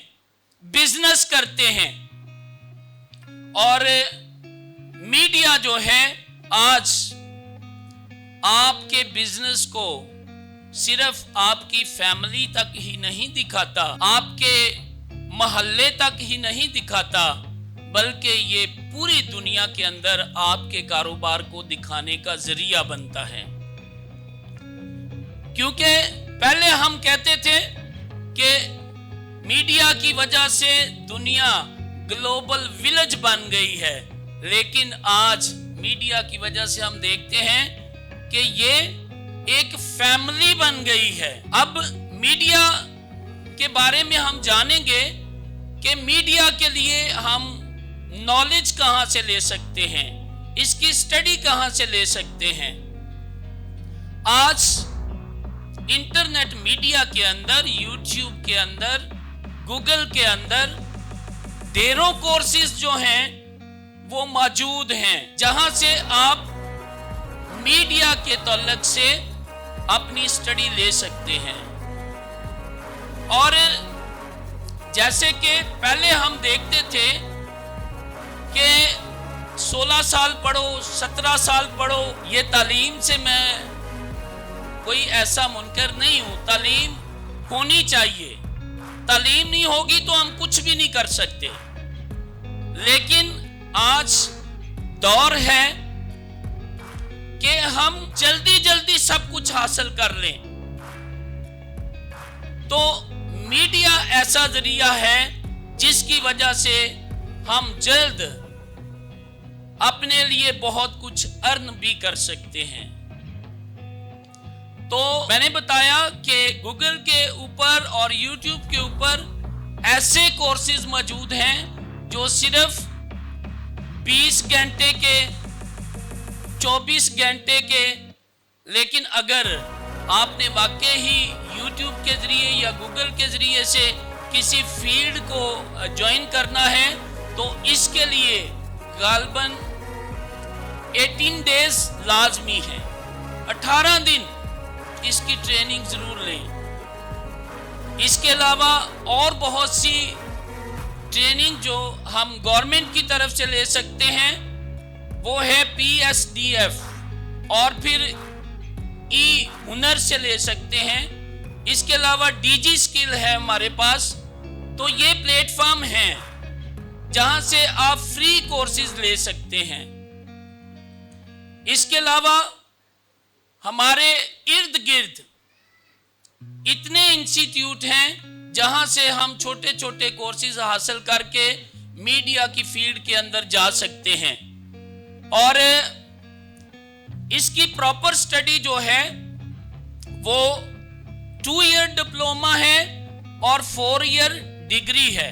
بزنس کرتے ہیں. اور میڈیا جو ہے آج آپ کے بزنس کو صرف آپ کی فیملی تک ہی نہیں دکھاتا، آپ کے محلے تک ہی نہیں دکھاتا، بلکہ یہ پوری دنیا کے اندر آپ کے کاروبار کو دکھانے کا ذریعہ بنتا ہے. کیونکہ پہلے ہم کہتے تھے کہ میڈیا کی وجہ سے دنیا گلوبل ولیج بن گئی ہے، لیکن آج میڈیا کی وجہ سے ہم دیکھتے ہیں کہ یہ ایک فیملی بن گئی ہے. اب میڈیا کے بارے میں ہم جانیں گے کہ میڈیا کے لیے ہم نالج کہاں سے لے سکتے ہیں، اس کی سٹڈی کہاں سے لے سکتے ہیں. آج انٹرنیٹ میڈیا کے اندر، یوٹیوب کے اندر، گوگل کے اندر ڈھیروں کورسز جو ہیں وہ موجود ہیں، جہاں سے آپ میڈیا کے تعلق سے اپنی سٹڈی لے سکتے ہیں. اور جیسے کہ پہلے ہم دیکھتے تھے کہ 16 سال پڑھو، 17 سال پڑھو. یہ تعلیم سے میں کوئی ایسا منکر نہیں ہوں، تعلیم ہونی چاہیے. تعلیم نہیں ہوگی تو ہم کچھ بھی نہیں کر سکتے. لیکن آج دور ہے کہ ہم جلدی جلدی سب کچھ حاصل کر لیں. تو میڈیا ایسا ذریعہ ہے جس کی وجہ سے ہم جلد اپنے لیے بہت کچھ ارن بھی کر سکتے ہیں. تو میں نے بتایا کہ گوگل کے اوپر اور یوٹیوب کے اوپر ایسے کورسز موجود ہیں جو صرف 20 گھنٹے کے، 24 گھنٹے کے. لیکن اگر آپ نے واقعی ہی یوٹیوب کے ذریعے یا گوگل کے ذریعے سے کسی فیلڈ کو جوائن کرنا ہے تو اس کے لیے غالباً 18 ڈیز لازمی ہے. 18 دن اس کی ٹریننگ ضرور لیں. اس کے علاوہ اور بہت سی ٹریننگ جو ہم گورنمنٹ کی طرف سے لے سکتے ہیں وہ ہے PSDF، اور پھر ہنر سے لے سکتے ہیں. اس کے علاوہ DG اسکل ہے ہمارے پاس. تو یہ پلیٹ فارم ہیں جہاں سے آپ فری کورسز لے سکتے ہیں. اس کے علاوہ ہمارے ارد گرد اتنے انسٹیٹیوٹ ہیں جہاں سے ہم چھوٹے چھوٹے کورسز حاصل کر کے میڈیا کی فیلڈ کے اندر جا سکتے ہیں. اور اس کی پراپر سٹڈی جو ہے وہ 2 ایئر ڈپلوما ہے اور 4 ایئر ڈگری ہے.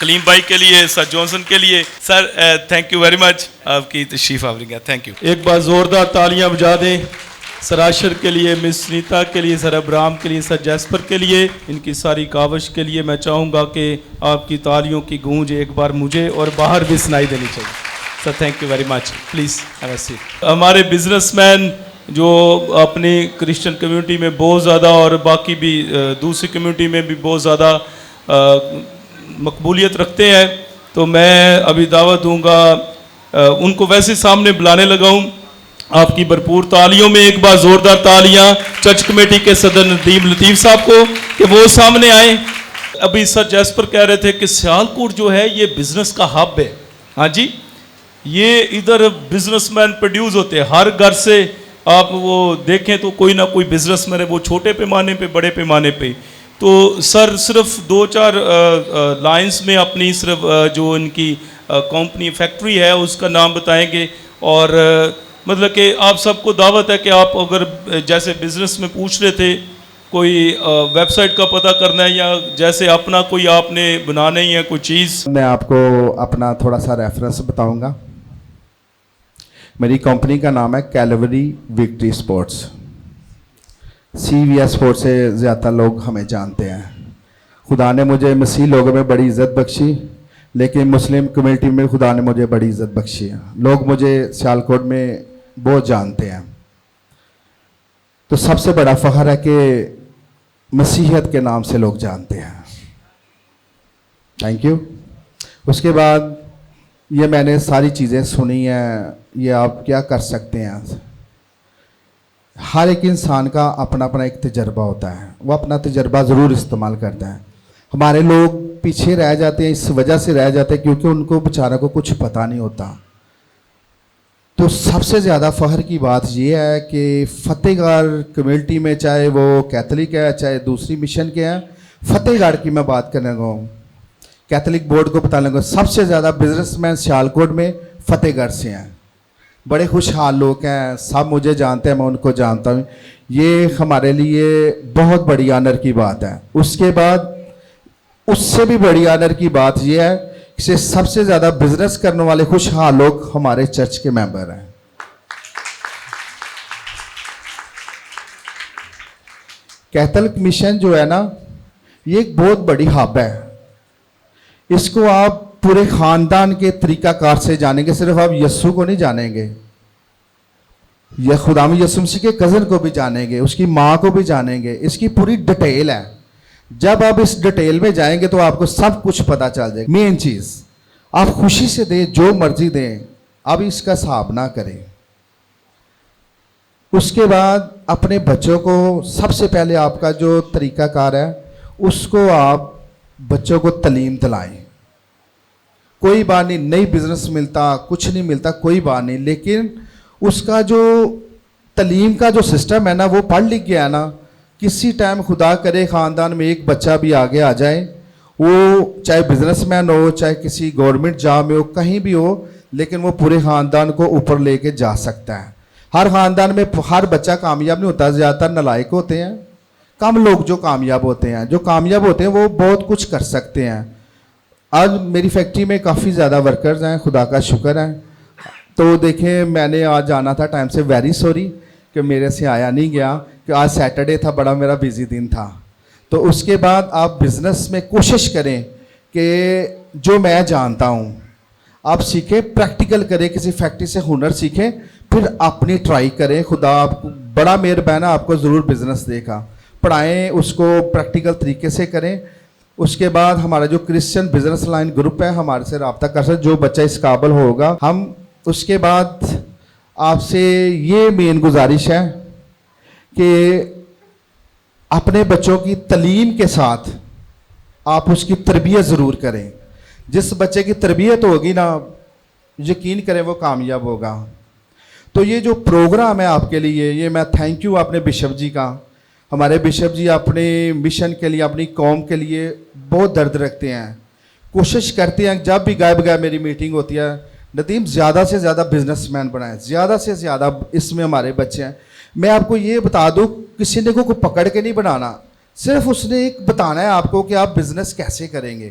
کلیم بھائی کے لیے, سر جانسن کے لیے. سر تھینک یو ویری مچ آپ کی تشریف آوری کا. Thank you. ایک بار زوردار تالیاں بجا دیں سر عاشر کے لیے, مس سنیتا کے لیے, سر ابراہم کے لیے, سر جیسپر کے لیے, ان کی ساری کاوش کے لیے. میں چاہوں گا کہ آپ کی تالیوں کی گونج ایک بار مجھے اور باہر بھی سنائی دینی چاہیے. Sir thank you very much. Please have a seat. ہمارے بزنس مین جو اپنی کرسچن کمیونٹی میں بہت زیادہ اور باقی بھی دوسری کمیونٹی میں بھی بہت زیادہ مقبولیت رکھتے ہیں, تو میں ابھی دعوت دوں گا ان کو ویسے سامنے بلانے لگا ہوں. آپ کی بھرپور تالیوں میں ایک بار زوردار تالیاں چرچ کمیٹی کے صدر ندیم لطیف صاحب کو کہ وہ سامنے آئیں. ابھی سر جیسپر کہہ رہے تھے کہ سیالکوٹ جو ہے یہ بزنس کا ہب ہے. ہاں جی, یہ ادھر بزنس مین پروڈیوس ہوتے ہیں. ہر گھر سے آپ وہ دیکھیں تو کوئی نہ کوئی بزنس مین ہے, وہ چھوٹے پیمانے پہ بڑے پیمانے پہ. تو سر صرف 2-4 لائنز میں اپنی صرف جو ان کی کمپنی فیکٹری ہے اس کا نام بتائیں گے. اور مطلب کہ آپ سب کو دعوت ہے کہ آپ اگر جیسے بزنس میں پوچھ رہے تھے کوئی ویب سائٹ کا پتہ کرنا ہے یا جیسے اپنا کوئی آپ نے بنانا ہی ہے کوئی چیز. میں آپ کو اپنا تھوڑا سا ریفرنس بتاؤں گا. میری کمپنی کا نام ہے کیلوری وکٹری اسپورٹس. سی وی ایس اسپورٹ سے زیادہ لوگ ہمیں جانتے ہیں. خدا نے مجھے مسیح لوگوں میں بڑی عزت بخشی, لیکن مسلم کمیونٹی میں خدا نے مجھے بڑی عزت بخشی ہے. لوگ مجھے سیالکوٹ میں بہت جانتے ہیں. تو سب سے بڑا فخر ہے کہ مسیحیت کے نام سے لوگ جانتے ہیں. Thank you. اس کے بعد یہ میں نے ساری چیزیں سنی ہیں, یہ آپ کیا کر سکتے ہیں. ہر ایک انسان کا اپنا اپنا ایک تجربہ ہوتا ہے, وہ اپنا تجربہ ضرور استعمال کرتا ہے. ہمارے لوگ پیچھے رہ جاتے ہیں, اس وجہ سے رہ جاتے ہیں کیونکہ ان کو بیچارہ کو کچھ پتہ نہیں ہوتا. تو سب سے زیادہ فخر کی بات یہ ہے کہ فتح گڑھ کمیونٹی میں, چاہے وہ کیتھولک ہے چاہے دوسری مشن کے ہیں, فتح گڑھ کی میں بات کرنے لگا ہوں, کیتھولک بورڈ کو بتانے لگا, سب سے زیادہ بزنس مین سیالکوٹ میں فتح گڑھ سے ہیں. بڑے خوشحال لوگ ہیں, سب مجھے جانتے ہیں, میں ان کو جانتا ہوں. یہ ہمارے لیے بہت بڑی آنر کی بات ہے. اس کے بعد اس سے بھی بڑی آنر کی بات یہ ہے کہ سب سے زیادہ بزنس کرنے والے خوشحال لوگ ہمارے چرچ کے ممبر ہیں. کیتھولک مشن جو ہے نا, یہ ایک بہت بڑی ہب ہے. اس کو آپ پورے خاندان کے طریقہ کار سے جانیں گے. صرف آپ یسوع کو نہیں جانیں گے, یا خداوند یسوع مسیح کے کزن کو بھی جانیں گے, اس کی ماں کو بھی جانیں گے. اس کی پوری ڈیٹیل ہے. جب آپ اس ڈیٹیل میں جائیں گے تو آپ کو سب کچھ پتہ چل جائے گا. مین چیز آپ خوشی سے دیں, جو مرضی دیں, اب اس کا حساب نہ کریں. اس کے بعد اپنے بچوں کو سب سے پہلے آپ کا جو طریقہ کار ہے اس کو آپ بچوں کو تعلیم دلائیں. کوئی بات نہیں, نئی بزنس ملتا, کچھ نہیں ملتا, کوئی بات نہیں, لیکن اس کا جو تعلیم کا جو سسٹم ہے نا, وہ پڑھ لکھ گیا ہے نا, کسی ٹائم خدا کرے خاندان میں ایک بچہ بھی آگے آ جائے, وہ چاہے بزنس مین ہو, چاہے کسی گورنمنٹ جاب میں ہو, کہیں بھی ہو, لیکن وہ پورے خاندان کو اوپر لے کے جا سکتا ہے. ہر خاندان میں ہر بچہ کامیاب نہیں ہوتا, زیادہ تر نالائق ہوتے ہیں. کم لوگ جو کامیاب ہوتے ہیں, جو کامیاب ہوتے ہیں وہ بہت کچھ کر سکتے ہیں. آج میری فیکٹری میں کافی زیادہ ورکرز ہیں, خدا کا شکر ہے. تو دیکھیں میں نے آج جانا تھا ٹائم سے, ویری سوری کہ میرے سے آیا نہیں گیا, کہ آج سیٹرڈے تھا, بڑا میرا بیزی دن تھا. تو اس کے بعد آپ بزنس میں کوشش کریں کہ جو میں جانتا ہوں آپ سیکھیں, پریکٹیکل کریں, کسی فیکٹری سے ہنر سیکھیں, پھر اپنی ٹرائی کریں. خدا آپ کو بڑا مہربان ہے, آپ کو ضرور بزنس دے گا. پڑھائیں, اس کو پریکٹیکل طریقے سے کریں. اس کے بعد ہمارا جو کرسچن بزنس لائن گروپ ہے, ہمارے سے رابطہ کر سکتے, جو بچہ اس قابل ہوگا. ہم اس کے بعد آپ سے یہ مین گزارش ہے کہ اپنے بچوں کی تعلیم کے ساتھ آپ اس کی تربیت ضرور کریں. جس بچے کی تربیت ہوگی نا, یقین کریں وہ کامیاب ہوگا. تو یہ جو پروگرام ہے آپ کے لیے, یہ میں تھینک یو اپنے بشپ جی کا. ہمارے بشپ جی اپنے مشن کے لیے, اپنی قوم کے لیے بہت درد رکھتے ہیں, کوشش کرتے ہیں. جب بھی گائے بغیر میری میٹنگ ہوتی ہے, ندیم زیادہ سے زیادہ بزنس مین بنائیں, زیادہ سے زیادہ, اس میں ہمارے بچے ہیں. میں آپ کو یہ بتا دوں, کسی نے کو پکڑ کے نہیں بنانا, صرف اس نے ایک بتانا ہے آپ کو کہ آپ بزنس کیسے کریں گے.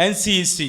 NCEC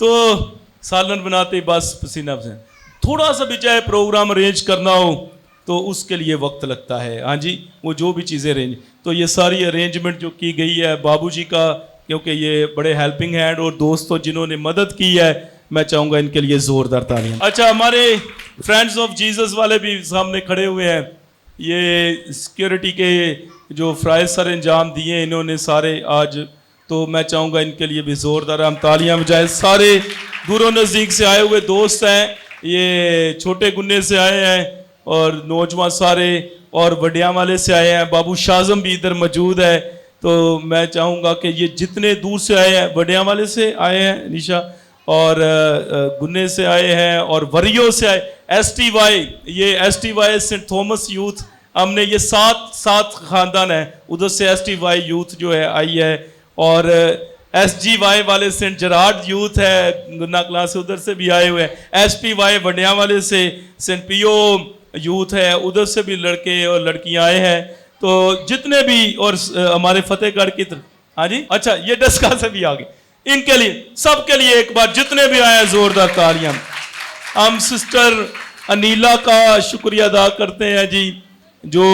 تو سالن بناتے ہی بس پسینہ پسینہ. تھوڑا سا بھی چاہے پروگرام ارینج کرنا ہو تو اس کے لیے وقت لگتا ہے. ہاں جی, وہ جو بھی چیزیں ارینج, تو یہ ساری ارینجمنٹ جو کی گئی ہے بابو جی کا, کیونکہ یہ بڑے ہیلپنگ ہینڈ اور دوستوں جنہوں نے مدد کی ہے, میں چاہوں گا ان کے لیے زوردار تعلیم. اچھا, ہمارے فرینڈز آف جیزس والے بھی سامنے کھڑے ہوئے ہیں. یہ سیکیورٹی کے جو فرائض سر انجام دیے انہوں نے سارے آج, تو میں چاہوں گا ان کے لیے بھی زوردار ہم تالیاں بجائے. سارے دور و نزدیک سے آئے ہوئے دوست ہیں, یہ چھوٹے گنے سے آئے ہیں اور نوجوان سارے, اور وڈیاں والے سے آئے ہیں. بابو شازم بھی ادھر موجود ہے. تو میں چاہوں گا کہ یہ جتنے دور سے آئے ہیں, وڈیاں والے سے آئے ہیں نیشا, اور گنے سے آئے ہیں, اور وریوں سے آئے, ایس ٹی وائی, یہ S T Y Saint Thomas Youth, ہم نے یہ سات خاندان ہیں, ادھر سے ایس ٹی وائی یوتھ جو ہے آئی ہے, اور ایس جی وائی والے سینٹ جراڈ یوتھ ہے گنا کلاس سے, ادھر سے بھی آئے ہوئے ہیں. ایس پی وائی وڈیاں والے سے سینٹ پیو یوتھ ہے, ادھر سے بھی لڑکے اور لڑکیاں آئے ہیں. تو جتنے بھی, اور ہمارے فتح گڑھ کی طرف, ہاں جی, اچھا یہ ڈسکا سے بھی آگے, ان کے لیے سب کے لیے ایک بار جتنے بھی آئے ہیں زوردار تالیاں. ہم سسٹر انیلا کا شکریہ ادا کرتے ہیں جی, جو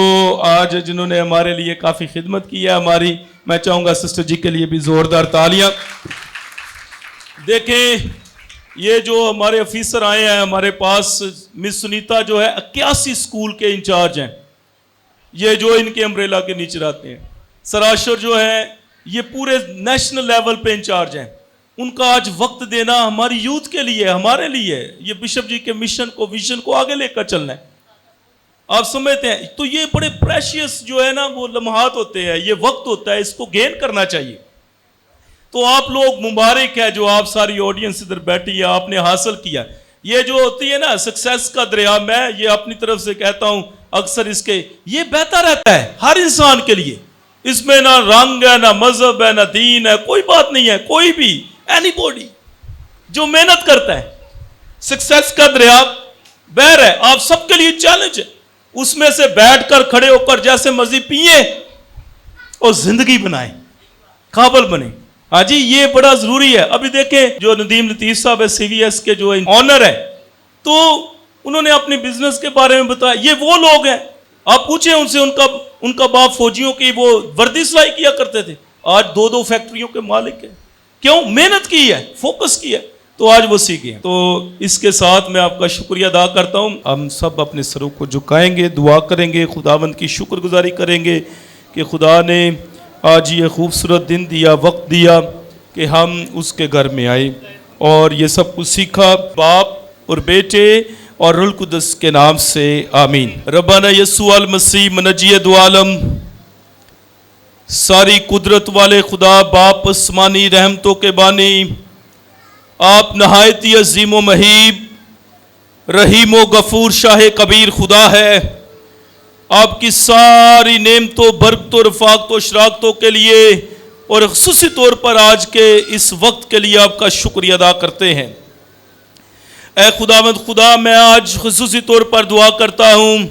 آج جنہوں نے ہمارے لیے کافی خدمت کی ہے ہماری. میں چاہوں گا سسٹر جی کے لیے بھی زوردار تالیاں. دیکھیں یہ جو ہمارے آفیسر آئے ہیں ہمارے پاس, مس سنیتا جو ہے 81 اسکول کے انچارج ہیں, یہ جو ان کے امبریلا کے نیچے رہتے ہیں. سراشر جو ہے یہ پورے نیشنل لیول پہ انچارج ہیں. ان کا آج وقت دینا ہماری یوتھ کے لیے, ہمارے لیے, یہ بشپ جی کے مشن کو, ویژن کو آگے لے کر چلنا ہے. آپ سمجھتے ہیں, تو یہ بڑے پریشیس جو ہے نا وہ لمحات ہوتے ہیں, یہ وقت ہوتا ہے, اس کو گین کرنا چاہیے. تو آپ لوگ مبارک ہے جو آپ ساری آڈینس ادھر بیٹھی ہے, آپ نے حاصل کیا. یہ جو ہوتی ہے نا سکسیس کا دریا, میں یہ اپنی طرف سے کہتا ہوں اکثر, اس کے یہ بہتا رہتا ہے ہر انسان کے لیے. اس میں نہ رنگ ہے, نہ مذہب ہے, نہ دین ہے, کوئی بات نہیں ہے. کوئی بھی اینی باڈی جو محنت کرتا ہے, سکسیس کا دریا بہہ رہا ہے, آپ سب کے لیے چیلنج ہے. اس میں سے بیٹھ کر کھڑے ہو کر جیسے مرضی پیئیں اور زندگی بنائیں, قابل بنیں. ہاں جی, یہ بڑا ضروری ہے. ابھی دیکھیں جو ندیم لطیف صاحب ہے سی وی ایس کے جو آنر ہے, تو انہوں نے اپنی بزنس کے بارے میں بتایا. یہ وہ لوگ ہیں, آپ پوچھیں ان سے, ان کا باپ فوجیوں کی وہ وردی سلائی کیا کرتے تھے, آج 2 فیکٹریوں کے مالک ہیں. کیوں؟ محنت کی ہے, فوکس کی ہے, تو آج وہ سیکھے ہیں. تو اس کے ساتھ میں آپ کا شکریہ ادا کرتا ہوں. ہم سب اپنے سروں کو جھکائیں گے, دعا کریں گے, خداوند کی شکر گزاری کریں گے کہ خدا نے آج یہ خوبصورت دن دیا, وقت دیا کہ ہم اس کے گھر میں آئے اور یہ سب کچھ سیکھا. باپ اور بیٹے اور روح القدس کے نام سے آمین. ربنا یسوع المسیح منجی دو عالم, ساری قدرت والے خدا, باپ آسمانی رحمتوں کے بانی, آپ نہایت ہی عظیم و مہیب, رحیم و غفور, شاہ کبیر خدا ہے. آپ کی ساری نعمتوں, برکتوں, رفاقتوں, شراکتوں کے لیے اور خصوصی طور پر آج کے اس وقت کے لیے آپ کا شکریہ ادا کرتے ہیں. اے خداوند خدا, میں آج خصوصی طور پر دعا کرتا ہوں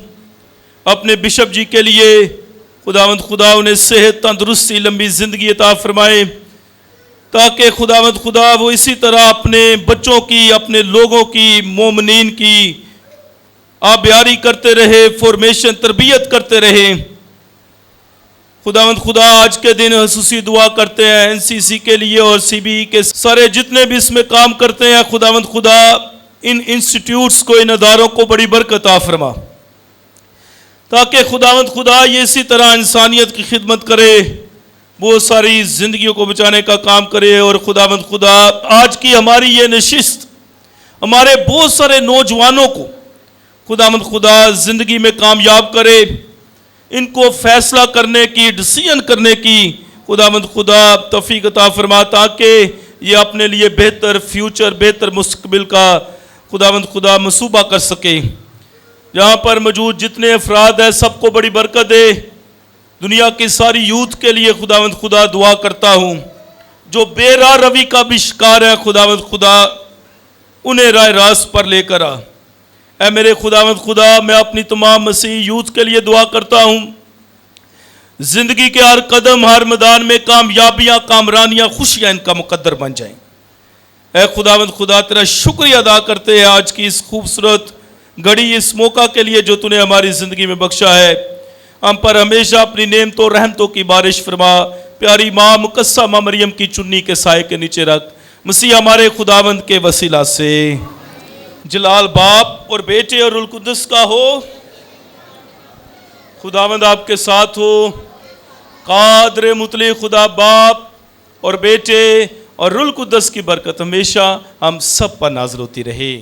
اپنے بشپ جی کے لیے. خداوند خدا انہیں صحت, تندرستی, لمبی زندگی عطا فرمائے, تاکہ خداوند خدا وہ اسی طرح اپنے بچوں کی, اپنے لوگوں کی, مومنین کی آبیاری کرتے رہے, فارمیشن, تربیت کرتے رہے. خداوند خدا آج کے دن خصوصی دعا کرتے ہیں این سی سی کے لیے اور سی بی کے سارے جتنے بھی اس میں کام کرتے ہیں. خداوند خدا ان انسٹیٹیوٹس کو, ان اداروں کو بڑی برکت عطا فرما, تاکہ خداوند خدا یہ اسی طرح انسانیت کی خدمت کرے, وہ ساری زندگیوں کو بچانے کا کام کرے. اور خداوند خدا آج کی ہماری یہ نشست ہمارے بہت سارے نوجوانوں کو خداوند خدا زندگی میں کامیاب کرے, ان کو فیصلہ کرنے کی, ڈیسیژن کرنے کی خداوند خدا توفیق عطا فرما, تاکہ یہ اپنے لیے بہتر فیوچر, بہتر مستقبل کا خداوند خدا منصوبہ کر سکے. یہاں پر موجود جتنے افراد ہیں سب کو بڑی برکت دے. دنیا کی ساری یوتھ کے لیے خداوند خدا دعا کرتا ہوں, جو بے راہ روی کا بھی شکار ہے خداوند خدا انہیں راہ راست پر لے کر آ. اے میرے خداوند خدا, میں اپنی تمام مسیحی یوتھ کے لیے دعا کرتا ہوں, زندگی کے ہر قدم, ہر میدان میں کامیابیاں, کامرانیاں, خوشیاں ان کا مقدر بن جائیں. اے خداوند خدا تیرا شکریہ ادا کرتے ہیں آج کی اس خوبصورت گھڑی, اس موقع کے لیے جو تو نے ہماری زندگی میں بخشا ہے. ہم پر ہمیشہ اپنی نعمتوں رحمتوں کی بارش فرما. پیاری ماں مقدسہ ماں مریم کی چنی کے سائے کے نیچے رکھ. مسیح ہمارے خداوند کے وسیلہ سے. جلال باپ اور بیٹے اور روح القدس کا ہو. خداوند آپ کے ساتھ ہو. قادر مطلق خدا باپ اور بیٹے اور روح القدس کی برکت ہمیشہ ہم سب پر نازل ہوتی رہے.